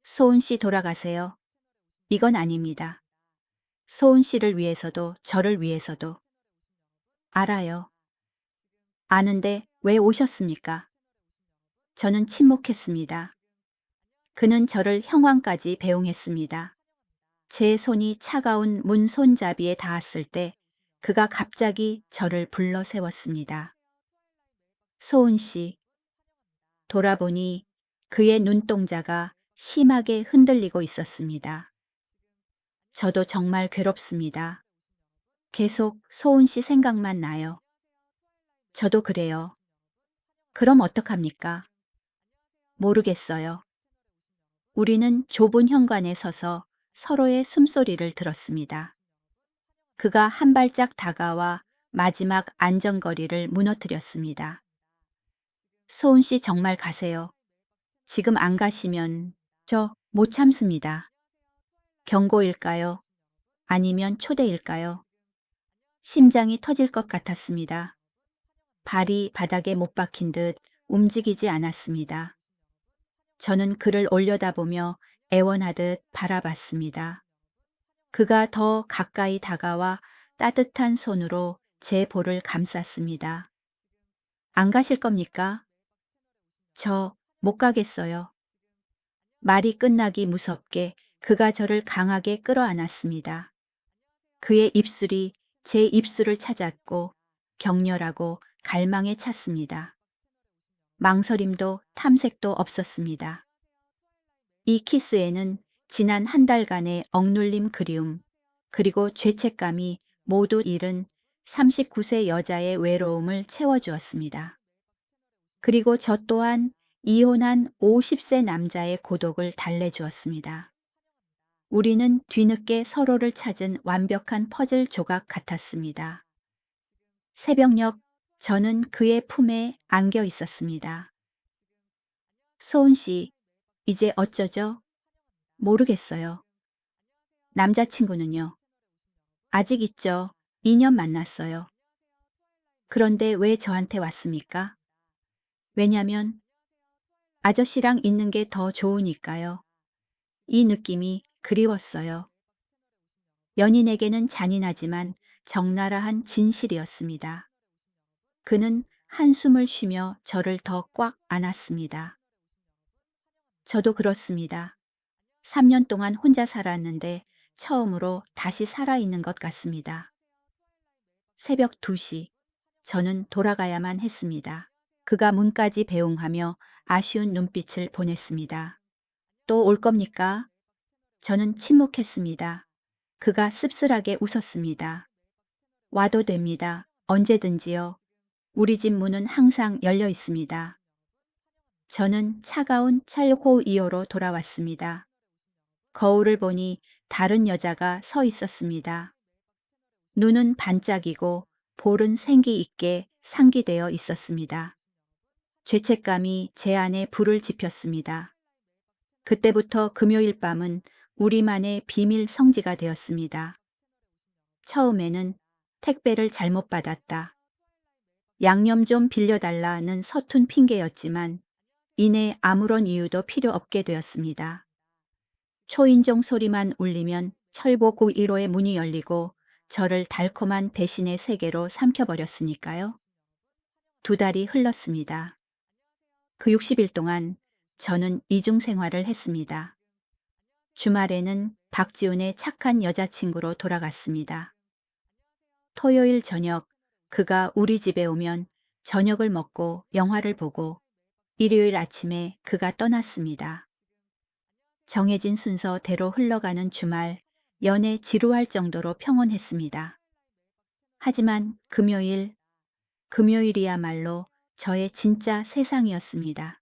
소은 씨 돌아가세요. 이건 아닙니다. 소은 씨를 위해서도 저를 위해서도. 알아요. 아는데 왜 오셨습니까? 저는 침묵했습니다. 그는 저를 형광까지 배웅했습니다. 제 손이 차가운 문 손잡이에 닿았을 때 그가 갑자기 저를 불러 세웠습니다. 소은 씨. 돌아보니 그의 눈동자가 심하게 흔들리고 있었습니다. 저도 정말 괴롭습니다. 계속 소은 씨 생각만 나요. 저도 그래요. 그럼 어떡합니까? 모르겠어요. 우리는 좁은 현관에 서서 서로의 숨소리를 들었습니다. 그가 한 발짝 다가와 마지막 안전거리를 무너뜨렸습니다. 소은 씨 정말 가세요. 지금 안 가시면 저 못 참습니다. 경고일까요? 아니면 초대일까요? 심장이 터질 것 같았습니다. 발이 바닥에 못 박힌 듯 움직이지 않았습니다. 저는 그를 올려다보며 애원하듯 바라봤습니다. 그가 더 가까이 다가와 따뜻한 손으로 제 볼을 감쌌습니다. 안 가실 겁니까? 저 못 가겠어요. 말이 끝나기 무섭게 그가 저를 강하게 끌어안았습니다. 그의 입술이 제 입술을 찾았고 격렬하고 갈망에 찼습니다. 망설임도 탐색도 없었습니다. 이 키스에는 지난 한 달간의 억눌림 그리움, 그리고 죄책감이 모두 잃은 39세 여자의 외로움을 채워주었습니다. 그리고 저 또한 이혼한 50세 남자의 고독을 달래주었습니다. 우리는 뒤늦게 서로를 찾은 완벽한 퍼즐 조각 같았습니다. 새벽녘 저는 그의 품에 안겨 있었습니다. 소은 씨, 이제 어쩌죠? 모르겠어요. 남자친구는요? 아직 있죠. 2년 만났어요. 그런데 왜 저한테 왔습니까? 왜냐면 아저씨랑 있는 게 더 좋으니까요. 이 느낌이 그리웠어요. 연인에게는 잔인하지만 적나라한 진실이었습니다. 그는 한숨을 쉬며 저를 더 꽉 안았습니다. 저도 그렇습니다. 3년 동안 혼자 살았는데 처음으로 다시 살아있는 것 같습니다. 새벽 2시. 저는 돌아가야만 했습니다. 그가 문까지 배웅하며 아쉬운 눈빛을 보냈습니다. 또 올 겁니까? 저는 침묵했습니다. 그가 씁쓸하게 웃었습니다. 와도 됩니다. 언제든지요. 우리 집 문은 항상 열려 있습니다. 저는 차가운 찰호 2호로 돌아왔습니다. 거울을 보니 다른 여자가 서 있었습니다. 눈은 반짝이고 볼은 생기 있게 상기되어 있었습니다. 죄책감이 제 안에 불을 지폈습니다. 그때부터 금요일 밤은 우리만의 비밀 성지가 되었습니다. 처음에는 택배를 잘못 받았다. 양념 좀 빌려달라는 서툰 핑계였지만 이내 아무런 이유도 필요 없게 되었습니다. 초인종 소리만 울리면 철보 915의 문이 열리고 저를 달콤한 배신의 세계로 삼켜버렸으니까요. 2달이 흘렀습니다. 그 60일 동안 저는 이중 생활을 했습니다. 주말에는 박지훈의 착한 여자친구로 돌아갔습니다. 토요일 저녁 그가 우리 집에 오면 저녁을 먹고 영화를 보고 일요일 아침에 그가 떠났습니다. 정해진 순서대로 흘러가는 주말, 연애 지루할 정도로 평온했습니다. 하지만 금요일이야말로 저의 진짜 세상이었습니다.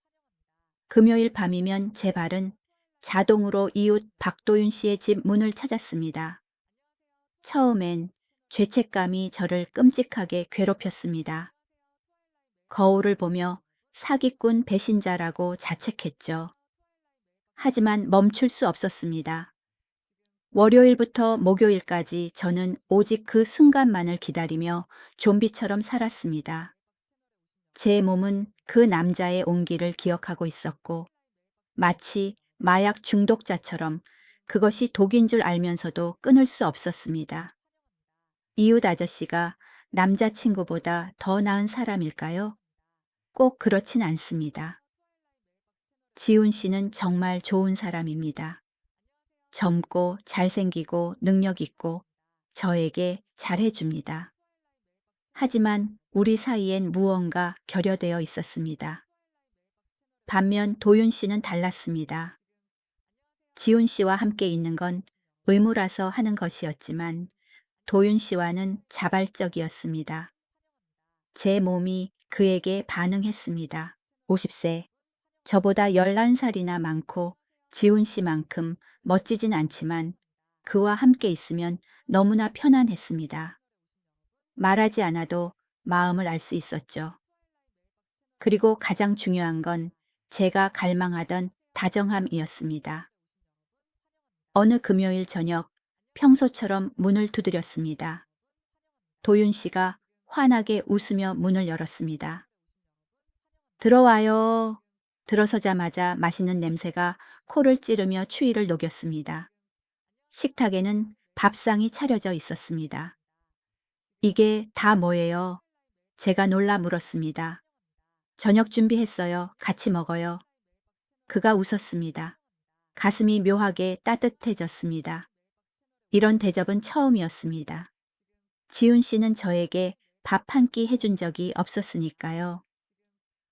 금요일 밤이면 제 발은 자동으로 이웃 박도윤 씨의 집 문을 찾았습니다. 처음엔 죄책감이 저를 끔찍하게 괴롭혔습니다. 거울을 보며 사기꾼 배신자라고 자책했죠. 하지만 멈출 수 없었습니다. 월요일부터 목요일까지 저는 오직 그 순간만을 기다리며 좀비처럼 살았습니다. 제 몸은 그 남자의 온기를 기억하고 있었고 마치 마약 중독자처럼 그것이 독인 줄 알면서도 끊을 수 없었습니다. 이웃 아저씨가 남자친구보다 더 나은 사람일까요? 꼭 그렇진 않습니다. 지훈 씨는 정말 좋은 사람입니다. 젊고 잘생기고 능력 있고 저에게 잘해줍니다. 하지만 우리 사이엔 무언가 결여되어 있었습니다. 반면 도윤 씨는 달랐습니다. 지훈 씨와 함께 있는 건 의무라서 하는 것이었지만 도윤 씨와는 자발적이었습니다. 제 몸이 그에게 반응했습니다. 50세. 저보다 11살이나 많고 지훈 씨만큼 멋지진 않지만 그와 함께 있으면 너무나 편안했습니다. 말하지 않아도 마음을 알 수 있었죠. 그리고 가장 중요한 건 제가 갈망하던 다정함이었습니다. 어느 금요일 저녁 평소처럼 문을 두드렸습니다. 도윤 씨가 환하게 웃으며 문을 열었습니다. 들어와요. 들어서자마자 맛있는 냄새가 코를 찌르며 추위를 녹였습니다. 식탁에는 밥상이 차려져 있었습니다. 이게 다 뭐예요? 제가 놀라 물었습니다. 저녁 준비했어요. 같이 먹어요. 그가 웃었습니다. 가슴이 묘하게 따뜻해졌습니다. 이런 대접은 처음이었습니다. 지훈 씨는 저에게 밥 한 끼 해준 적이 없었으니까요.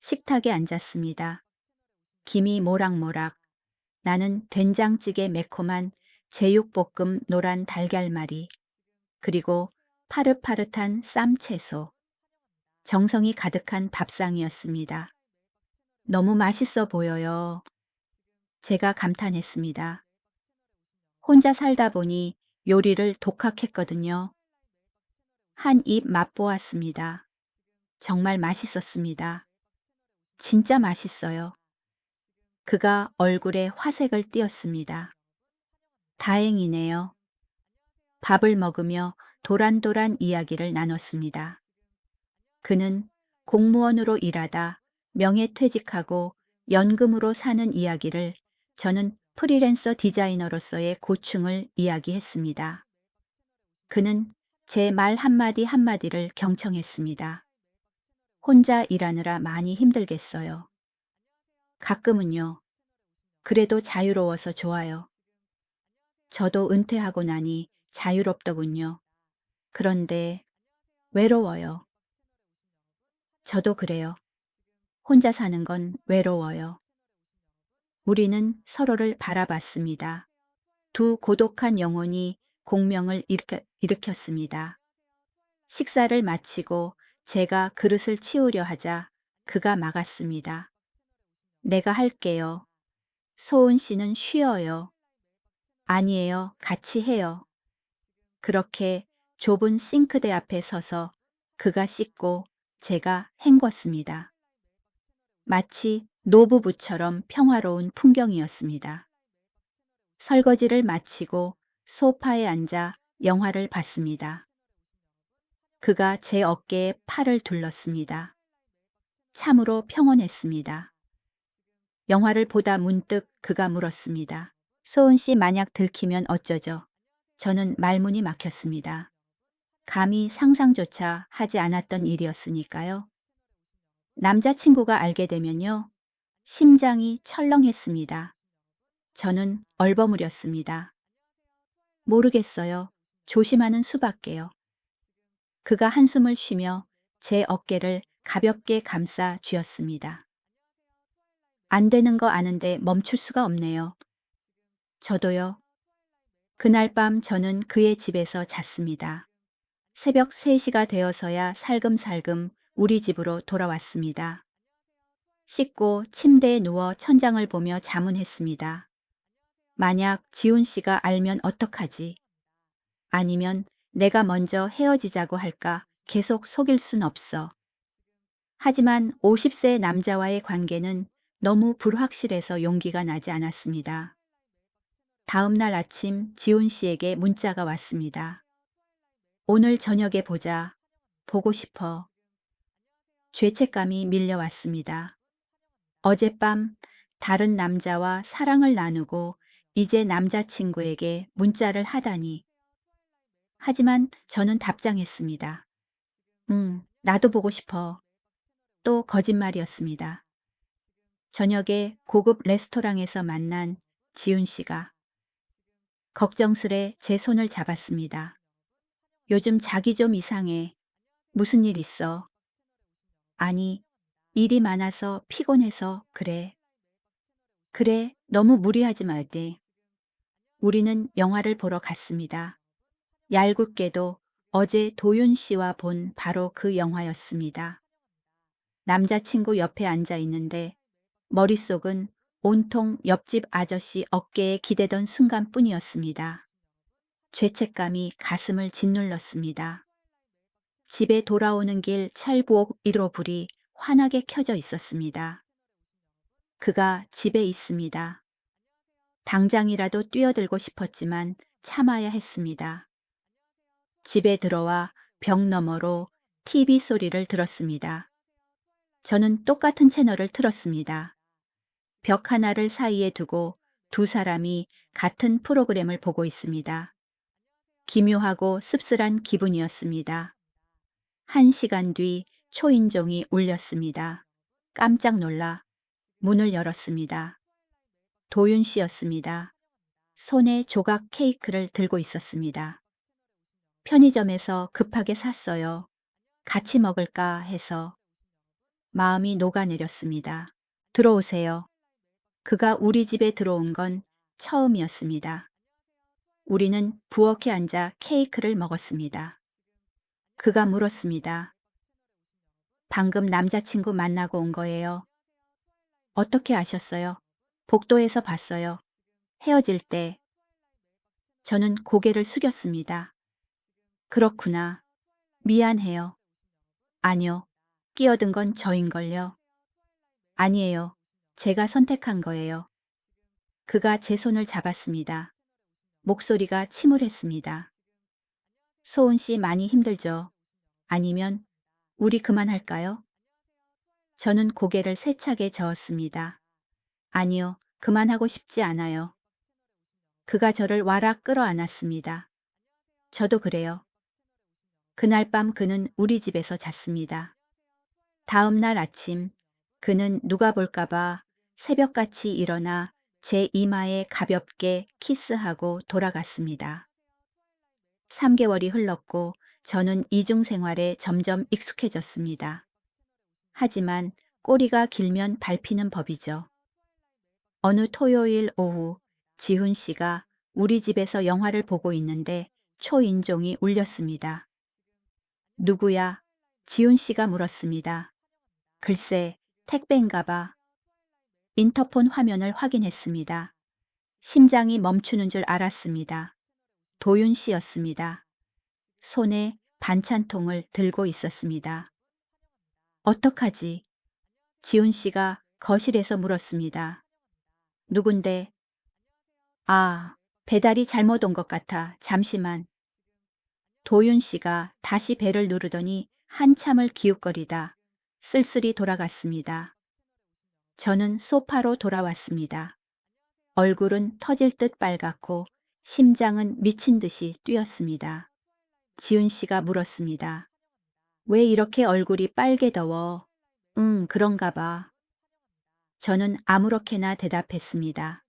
식탁에 앉았습니다. 김이 모락모락. 나는 된장찌개 매콤한 제육볶음 노란 달걀말이, 그리고 파릇파릇한 쌈채소. 정성이 가득한 밥상이었습니다. 너무 맛있어 보여요. 제가 감탄했습니다. 혼자 살다 보니 요리를 독학했거든요. 한 입 맛보았습니다. 정말 맛있었습니다. 진짜 맛있어요. 그가 얼굴에 화색을 띠었습니다. 다행이네요. 밥을 먹으며 도란도란 이야기를 나눴습니다. 그는 공무원으로 일하다 명예퇴직하고 연금으로 사는 이야기를, 저는 프리랜서 디자이너로서의 고충을 이야기했습니다. 그는 제 말 한마디 한마디를 경청했습니다. 혼자 일하느라 많이 힘들겠어요. 가끔은요. 그래도 자유로워서 좋아요. 저도 은퇴하고 나니 자유롭더군요. 그런데 외로워요. 저도 그래요. 혼자 사는 건 외로워요. 우리는 서로를 바라봤습니다. 두 고독한 영혼이 공명을 일으켰습니다. 식사를 마치고 제가 그릇을 치우려 하자 그가 막았습니다. 내가 할게요. 소은 씨는 쉬어요. 아니에요. 같이 해요. 그렇게 좁은 싱크대 앞에 서서 그가 씻고 제가 헹궜습니다. 마치 노부부처럼 평화로운 풍경이었습니다. 설거지를 마치고 소파에 앉아 영화를 봤습니다. 그가 제 어깨에 팔을 둘렀습니다. 참으로 평온했습니다. 영화를 보다 문득 그가 물었습니다. 소은 씨 만약 들키면 어쩌죠? 저는 말문이 막혔습니다. 감히 상상조차 하지 않았던 일이었으니까요. 남자친구가 알게 되면요. 심장이 철렁했습니다. 저는 얼버무렸습니다. 모르겠어요. 조심하는 수밖에요. 그가 한숨을 쉬며 제 어깨를 가볍게 감싸 쥐었습니다. 안 되는 거 아는데 멈출 수가 없네요. 저도요. 그날 밤 저는 그의 집에서 잤습니다. 새벽 3시가 되어서야 살금살금 우리 집으로 돌아왔습니다. 씻고 침대에 누워 천장을 보며 자문했습니다. 만약 지훈 씨가 알면 어떡하지? 아니면 내가 먼저 헤어지자고 할까 계속 속일 순 없어. 하지만 50세 남자와의 관계는 너무 불확실해서 용기가 나지 않았습니다. 다음 날 아침 지훈 씨에게 문자가 왔습니다. 오늘 저녁에 보자. 보고 싶어. 죄책감이 밀려왔습니다. 어젯밤 다른 남자와 사랑을 나누고 이제 남자친구에게 문자를 하다니. 하지만 저는 답장했습니다. 나도 보고 싶어. 또 거짓말이었습니다. 저녁에 고급 레스토랑에서 만난 지훈 씨가 걱정스레 제 손을 잡았습니다. 요즘 자기 좀 이상해. 무슨 일 있어? 아니, 일이 많아서 피곤해서 그래. 그래, 너무 무리하지 말대. 우리는 영화를 보러 갔습니다. 얄궂게도 어제 도윤 씨와 본 바로 그 영화였습니다. 남자친구 옆에 앉아 있는데 머릿속은 온통 옆집 아저씨 어깨에 기대던 순간뿐이었습니다. 죄책감이 가슴을 짓눌렀습니다. 집에 돌아오는 길 찰부옥 1호 불이 환하게 켜져 있었습니다. 그가 집에 있습니다. 당장이라도 뛰어들고 싶었지만 참아야 했습니다. 집에 들어와 벽 너머로 TV 소리를 들었습니다. 저는 똑같은 채널을 틀었습니다. 벽 하나를 사이에 두고 두 사람이 같은 프로그램을 보고 있습니다. 기묘하고 씁쓸한 기분이었습니다. 1시간 뒤 초인종이 울렸습니다. 깜짝 놀라 문을 열었습니다. 도윤 씨였습니다. 손에 조각 케이크를 들고 있었습니다. 편의점에서 급하게 샀어요. 같이 먹을까 해서. 마음이 녹아내렸습니다. 들어오세요. 그가 우리 집에 들어온 건 처음이었습니다. 우리는 부엌에 앉아 케이크를 먹었습니다. 그가 물었습니다. 방금 남자친구 만나고 온 거예요. 어떻게 아셨어요? 복도에서 봤어요. 헤어질 때. 저는 고개를 숙였습니다. 그렇구나. 미안해요. 아니요. 끼어든 건 저인걸요. 아니에요. 제가 선택한 거예요. 그가 제 손을 잡았습니다. 목소리가 침울했습니다. 소은 씨 많이 힘들죠? 아니면 우리 그만할까요? 저는 고개를 세차게 저었습니다. 아니요. 그만하고 싶지 않아요. 그가 저를 와락 끌어안았습니다. 저도 그래요. 그날 밤 그는 우리 집에서 잤습니다. 다음 날 아침 그는 누가 볼까봐 새벽같이 일어나 제 이마에 가볍게 키스하고 돌아갔습니다. 3개월이 흘렀고 저는 이중 생활에 점점 익숙해졌습니다. 하지만 꼬리가 길면 밟히는 법이죠. 어느 토요일 오후 지훈 씨가 우리 집에서 영화를 보고 있는데 초인종이 울렸습니다. 누구야? 지훈 씨가 물었습니다. 글쎄, 택배인가 봐. 인터폰 화면을 확인했습니다. 심장이 멈추는 줄 알았습니다. 도윤 씨였습니다. 손에 반찬통을 들고 있었습니다. 어떡하지? 지훈 씨가 거실에서 물었습니다. 누군데? 아, 배달이 잘못 온 것 같아. 잠시만. 도윤 씨가 다시 벨을 누르더니 한참을 기웃거리다 쓸쓸히 돌아갔습니다. 저는 소파로 돌아왔습니다. 얼굴은 터질 듯 빨갛고 심장은 미친 듯이 뛰었습니다. 지훈 씨가 물었습니다. 왜 이렇게 얼굴이 빨개더워? 그런가 봐. 저는 아무렇게나 대답했습니다.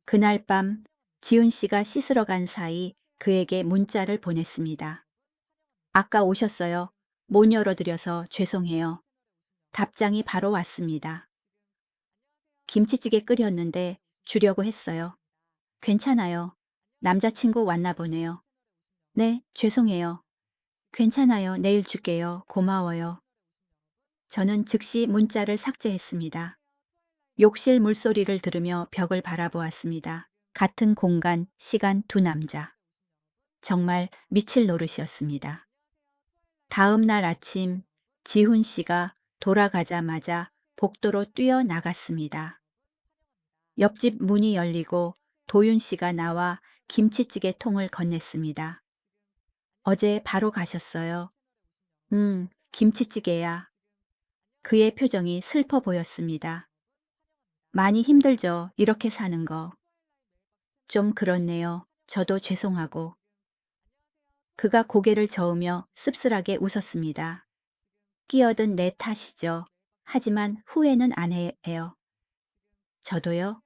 그날 밤 지훈 씨가 씻으러 간 사이 그에게 문자를 보냈습니다. 아까 오셨어요. 못 열어드려서 죄송해요. 답장이 바로 왔습니다. 김치찌개 끓였는데 주려고 했어요. 괜찮아요. 남자친구 왔나 보네요. 네, 죄송해요. 괜찮아요. 내일 줄게요. 고마워요. 저는 즉시 문자를 삭제했습니다. 욕실 물소리를 들으며 벽을 바라보았습니다. 같은 공간, 시간 두 남자. 정말 미칠 노릇이었습니다. 다음 날 아침 지훈 씨가 돌아가자마자 복도로 뛰어나갔습니다. 옆집 문이 열리고 도윤 씨가 나와 김치찌개 통을 건넸습니다. 어제 바로 가셨어요. 김치찌개야. 그의 표정이 슬퍼 보였습니다. 많이 힘들죠, 이렇게 사는 거. 좀 그렇네요. 저도 죄송하고. 그가 고개를 저으며 씁쓸하게 웃었습니다. 끼어든 내 탓이죠. 하지만 후회는 안 해요. 저도요.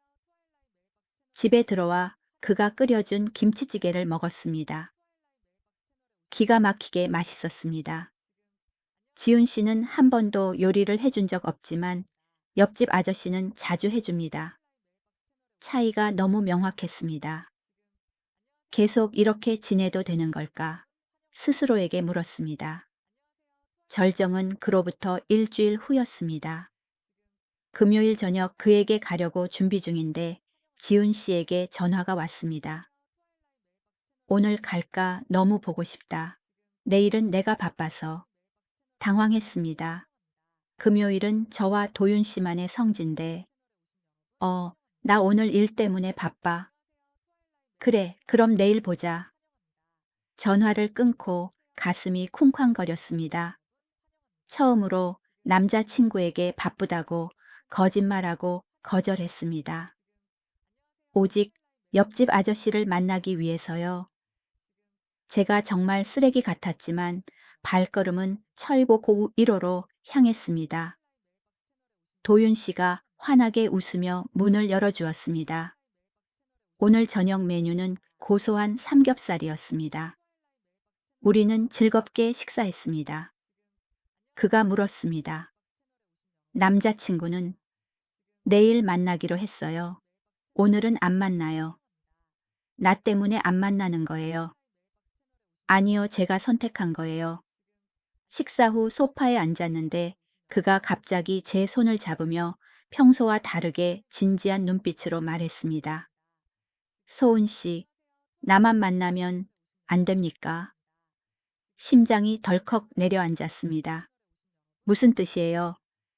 집에 들어와 그가 끓여준 김치찌개를 먹었습니다. 기가 막히게 맛있었습니다. 지훈 씨는 한 번도 요리를 해준 적 없지만 옆집 아저씨는 자주 해줍니다. 차이가 너무 명확했습니다. 계속 이렇게 지내도 되는 걸까? 스스로에게 물었습니다. 절정은 그로부터 일주일 후였습니다. 금요일 저녁 그에게 가려고 준비 중인데 지훈 씨에게 전화가 왔습니다. 오늘 갈까? 너무 보고 싶다. 내일은 내가 바빠서. 당황했습니다. 금요일은 저와 도윤 씨만의 성지인데. 나 오늘 일 때문에 바빠. 그래, 그럼 내일 보자. 전화를 끊고 가슴이 쿵쾅거렸습니다. 처음으로 남자친구에게 바쁘다고 거짓말하고 거절했습니다. 오직 옆집 아저씨를 만나기 위해서요. 제가 정말 쓰레기 같았지만 발걸음은 철보 고 1호로 향했습니다. 도윤 씨가 환하게 웃으며 문을 열어주었습니다. 오늘 저녁 메뉴는 고소한 삼겹살이었습니다. 우리는 즐겁게 식사했습니다. 그가 물었습니다. 남자친구는 내일 만나기로 했어요. 오늘은 안 만나요. 나 때문에 안 만나는 거예요. 아니요, 제가 선택한 거예요. 식사 후 소파에 앉았는데 그가 갑자기 제 손을 잡으며 평소와 다르게 진지한 눈빛으로 말했습니다. 소은 씨, 나만 만나면 안 됩니까? 심장이 덜컥 내려앉았습니다. 무슨 뜻이에요?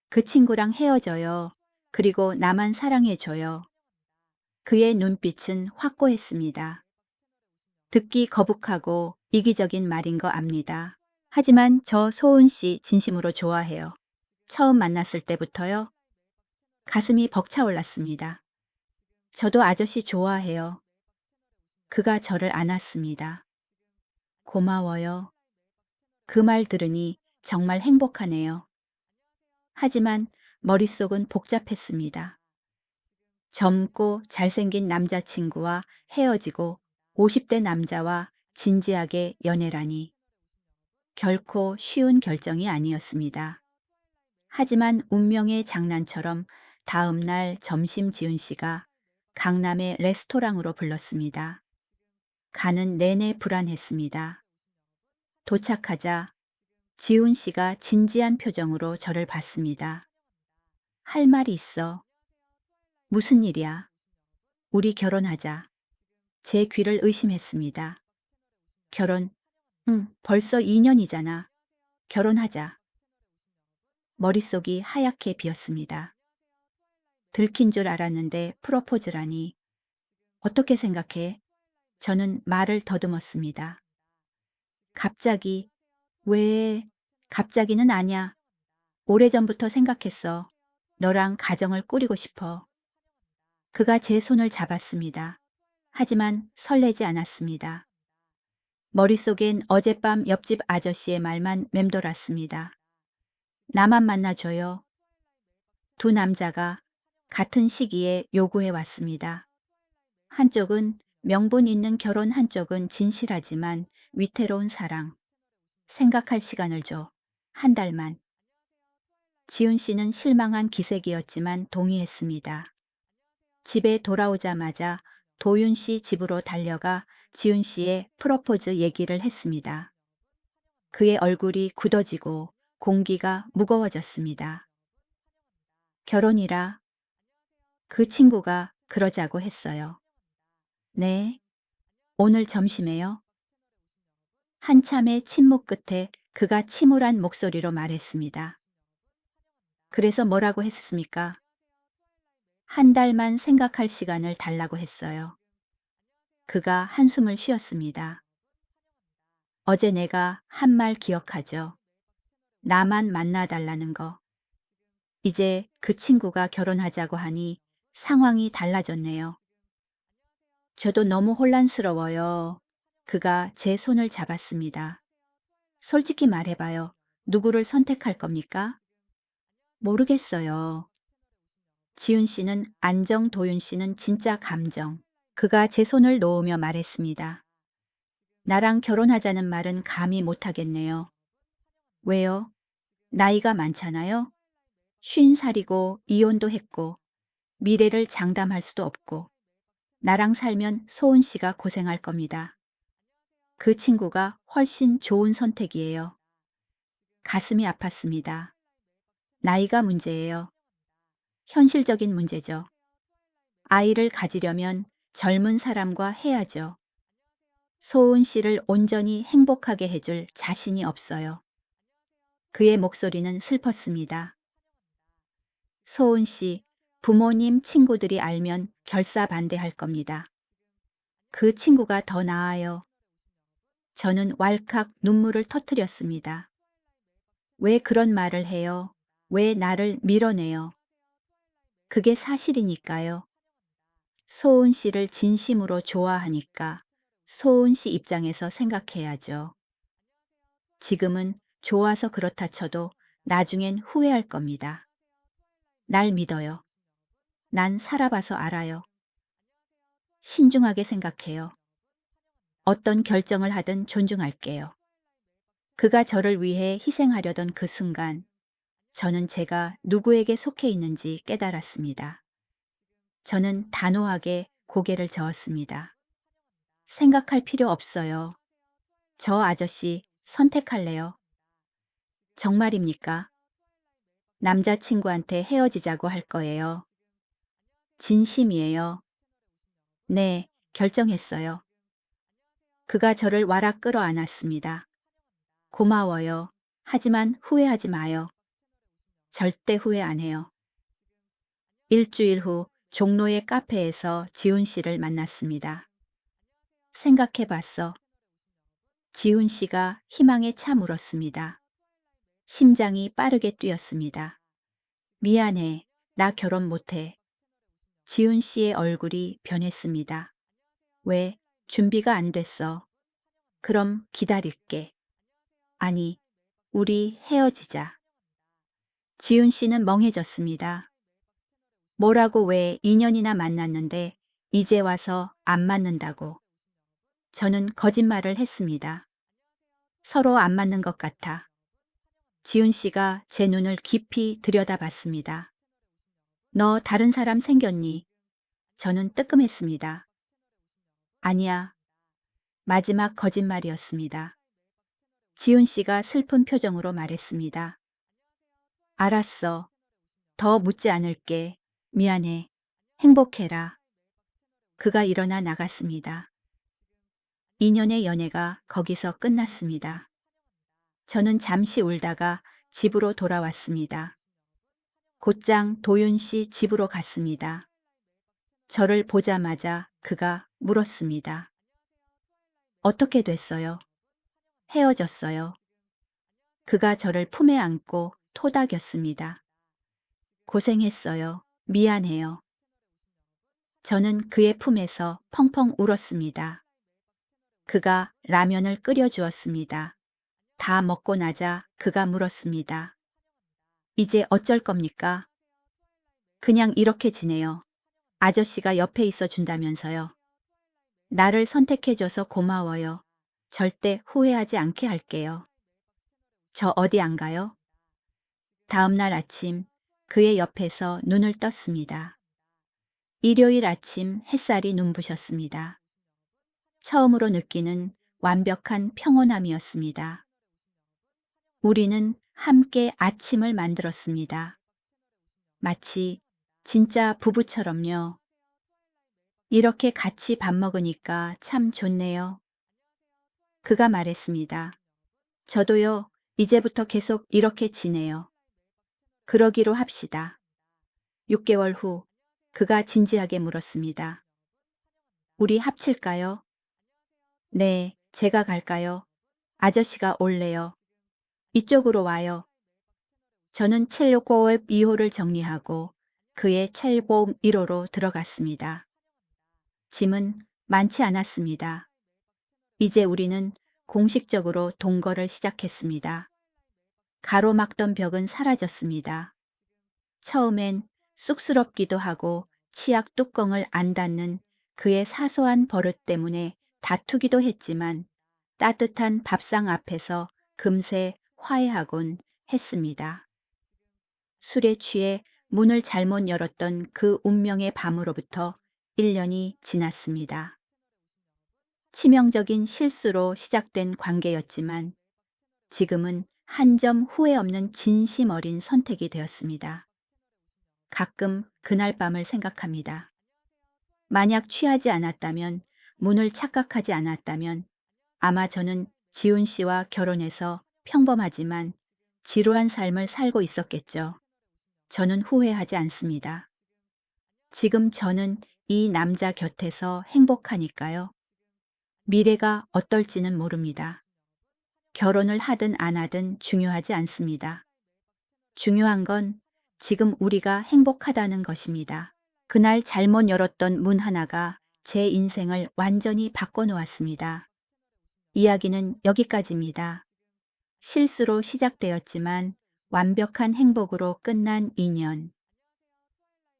그 친구랑 헤어져요. 그리고 나만 사랑해줘요. 그의 눈빛은 확고했습니다. 듣기 거북하고 이기적인 말인 거 압니다. 하지만 저 소은 씨 진심으로 좋아해요. 처음 만났을 때부터요. 가슴이 벅차올랐습니다. 저도 아저씨 좋아해요. 그가 저를 안았습니다. 고마워요. 그 말 들으니 정말 행복하네요. 하지만 머릿속은 복잡했습니다. 젊고 잘생긴 남자친구와 헤어지고 50대 남자와 진지하게 연애라니 결코 쉬운 결정이 아니었습니다. 하지만 운명의 장난처럼 다음 날 점심 지훈 씨가 강남의 레스토랑으로 불렀습니다. 가는 내내 불안했습니다. 도착하자 지훈 씨가 진지한 표정으로 저를 봤습니다. 할 말이 있어. 무슨 일이야? 우리 결혼하자. 제 귀를 의심했습니다. 결혼? 응, 벌써 2년이잖아. 결혼하자. 머릿속이 하얗게 비었습니다. 들킨 줄 알았는데 프로포즈라니. 어떻게 생각해? 저는 말을 더듬었습니다. 갑자기, 왜, 갑자기는 아냐. 오래전부터 생각했어. 너랑 가정을 꾸리고 싶어. 그가 제 손을 잡았습니다. 하지만 설레지 않았습니다. 머릿속엔 어젯밤 옆집 아저씨의 말만 맴돌았습니다. 나만 만나줘요. 두 남자가 같은 시기에 요구해 왔습니다. 한쪽은 명분 있는 결혼, 한쪽은 진실하지만 위태로운 사랑. 생각할 시간을 줘. 한 달만. 지훈 씨는 실망한 기색이었지만 동의했습니다. 집에 돌아오자마자 도윤 씨 집으로 달려가 지훈 씨의 프로포즈 얘기를 했습니다. 그의 얼굴이 굳어지고 공기가 무거워졌습니다. 결혼이라 그 친구가 그러자고 했어요. 네, 오늘 점심에요. 한참의 침묵 끝에 그가 침울한 목소리로 말했습니다. 그래서 뭐라고 했습니까? 한 달만 생각할 시간을 달라고 했어요. 그가 한숨을 쉬었습니다. 어제 내가 한 말 기억하죠. 나만 만나달라는 거. 이제 그 친구가 결혼하자고 하니 상황이 달라졌네요. 저도 너무 혼란스러워요. 그가 제 손을 잡았습니다. 솔직히 말해봐요. 누구를 선택할 겁니까? 모르겠어요. 지훈 씨는 안정, 도윤 씨는 진짜 감정. 그가 제 손을 놓으며 말했습니다. 나랑 결혼하자는 말은 감히 못하겠네요. 왜요? 나이가 많잖아요. 50살이고 이혼도 했고 미래를 장담할 수도 없고 나랑 살면 소은 씨가 고생할 겁니다. 그 친구가 훨씬 좋은 선택이에요. 가슴이 아팠습니다. 나이가 문제예요. 현실적인 문제죠. 아이를 가지려면 젊은 사람과 해야죠. 소은 씨를 온전히 행복하게 해줄 자신이 없어요. 그의 목소리는 슬펐습니다. 소은 씨, 부모님, 친구들이 알면 결사반대할 겁니다. 그 친구가 더 나아요. 저는 왈칵 눈물을 터뜨렸습니다. 왜 그런 말을 해요? 왜 나를 밀어내요? 그게 사실이니까요. 소은 씨를 진심으로 좋아하니까 소은 씨 입장에서 생각해야죠. 지금은 좋아서 그렇다 쳐도 나중엔 후회할 겁니다. 날 믿어요. 난 살아봐서 알아요. 신중하게 생각해요. 어떤 결정을 하든 존중할게요. 그가 저를 위해 희생하려던 그 순간 저는 제가 누구에게 속해 있는지 깨달았습니다. 저는 단호하게 고개를 저었습니다. 생각할 필요 없어요. 저 아저씨 선택할래요. 정말입니까? 남자친구한테 헤어지자고 할 거예요. 진심이에요. 네, 결정했어요. 그가 저를 와락 끌어안았습니다. 고마워요. 하지만 후회하지 마요. 절대 후회 안 해요. 일주일 후 종로의 카페에서 지훈 씨를 만났습니다. 생각해 봤어. 지훈 씨가 희망에 차 물었습니다. 심장이 빠르게 뛰었습니다. 미안해. 나 결혼 못해. 지훈 씨의 얼굴이 변했습니다. 왜? 준비가 안 됐어. 그럼 기다릴게. 아니, 우리 헤어지자. 지훈 씨는 멍해졌습니다. 뭐라고 왜 2년이나 만났는데 이제 와서 안 맞는다고. 저는 거짓말을 했습니다. 서로 안 맞는 것 같아. 지훈 씨가 제 눈을 깊이 들여다봤습니다. 너 다른 사람 생겼니? 저는 뜨끔했습니다. 아니야. 마지막 거짓말이었습니다. 지훈 씨가 슬픈 표정으로 말했습니다. 알았어. 더 묻지 않을게. 미안해. 행복해라. 그가 일어나 나갔습니다. 2년의 연애가 거기서 끝났습니다. 저는 잠시 울다가 집으로 돌아왔습니다. 곧장 도윤 씨 집으로 갔습니다. 저를 보자마자 그가 물었습니다. 어떻게 됐어요? 헤어졌어요. 그가 저를 품에 안고 토닥였습니다. 고생했어요. 미안해요. 저는 그의 품에서 펑펑 울었습니다. 그가 라면을 끓여주었습니다. 다 먹고 나자 그가 물었습니다. 이제 어쩔 겁니까? 그냥 이렇게 지내요. 아저씨가 옆에 있어 준다면서요. 나를 선택해줘서 고마워요. 절대 후회하지 않게 할게요. 저 어디 안 가요? 다음 날 아침 그의 옆에서 눈을 떴습니다. 일요일 아침 햇살이 눈부셨습니다. 처음으로 느끼는 완벽한 평온함이었습니다. 우리는 함께 아침을 만들었습니다. 마치 진짜 부부처럼요. 이렇게 같이 밥 먹으니까 참 좋네요. 그가 말했습니다. 저도요, 이제부터 계속 이렇게 지내요. 그러기로 합시다. 6개월 후, 그가 진지하게 물었습니다. 우리 합칠까요? 네, 제가 갈까요? 아저씨가 올래요. 이쪽으로 와요. 저는 첼로고업 2호를 정리하고 그의 첼보음 1호로 들어갔습니다. 짐은 많지 않았습니다. 이제 우리는 공식적으로 동거를 시작했습니다. 가로막던 벽은 사라졌습니다. 처음엔 쑥스럽기도 하고 치약 뚜껑을 안 닫는 그의 사소한 버릇 때문에 다투기도 했지만 따뜻한 밥상 앞에서 금세 화해하곤 했습니다. 술에 취해 문을 잘못 열었던 그 운명의 밤으로부터 1년이 지났습니다. 치명적인 실수로 시작된 관계였지만 지금은 한 점 후회 없는 진심 어린 선택이 되었습니다. 가끔 그날 밤을 생각합니다. 만약 취하지 않았다면, 문을 착각하지 않았다면 아마 저는 지훈 씨와 결혼해서 평범하지만 지루한 삶을 살고 있었겠죠. 저는 후회하지 않습니다. 지금 저는 이 남자 곁에서 행복하니까요. 미래가 어떨지는 모릅니다. 결혼을 하든 안 하든 중요하지 않습니다. 중요한 건 지금 우리가 행복하다는 것입니다. 그날 잘못 열었던 문 하나가 제 인생을 완전히 바꿔놓았습니다. 이야기는 여기까지입니다. 실수로 시작되었지만 완벽한 행복으로 끝난 인연.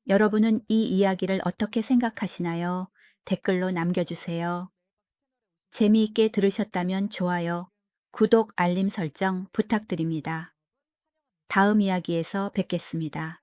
여러분은 이 이야기를 어떻게 생각하시나요? 댓글로 남겨주세요. 재미있게 들으셨다면 좋아요, 구독, 알림 설정 부탁드립니다. 다음 이야기에서 뵙겠습니다.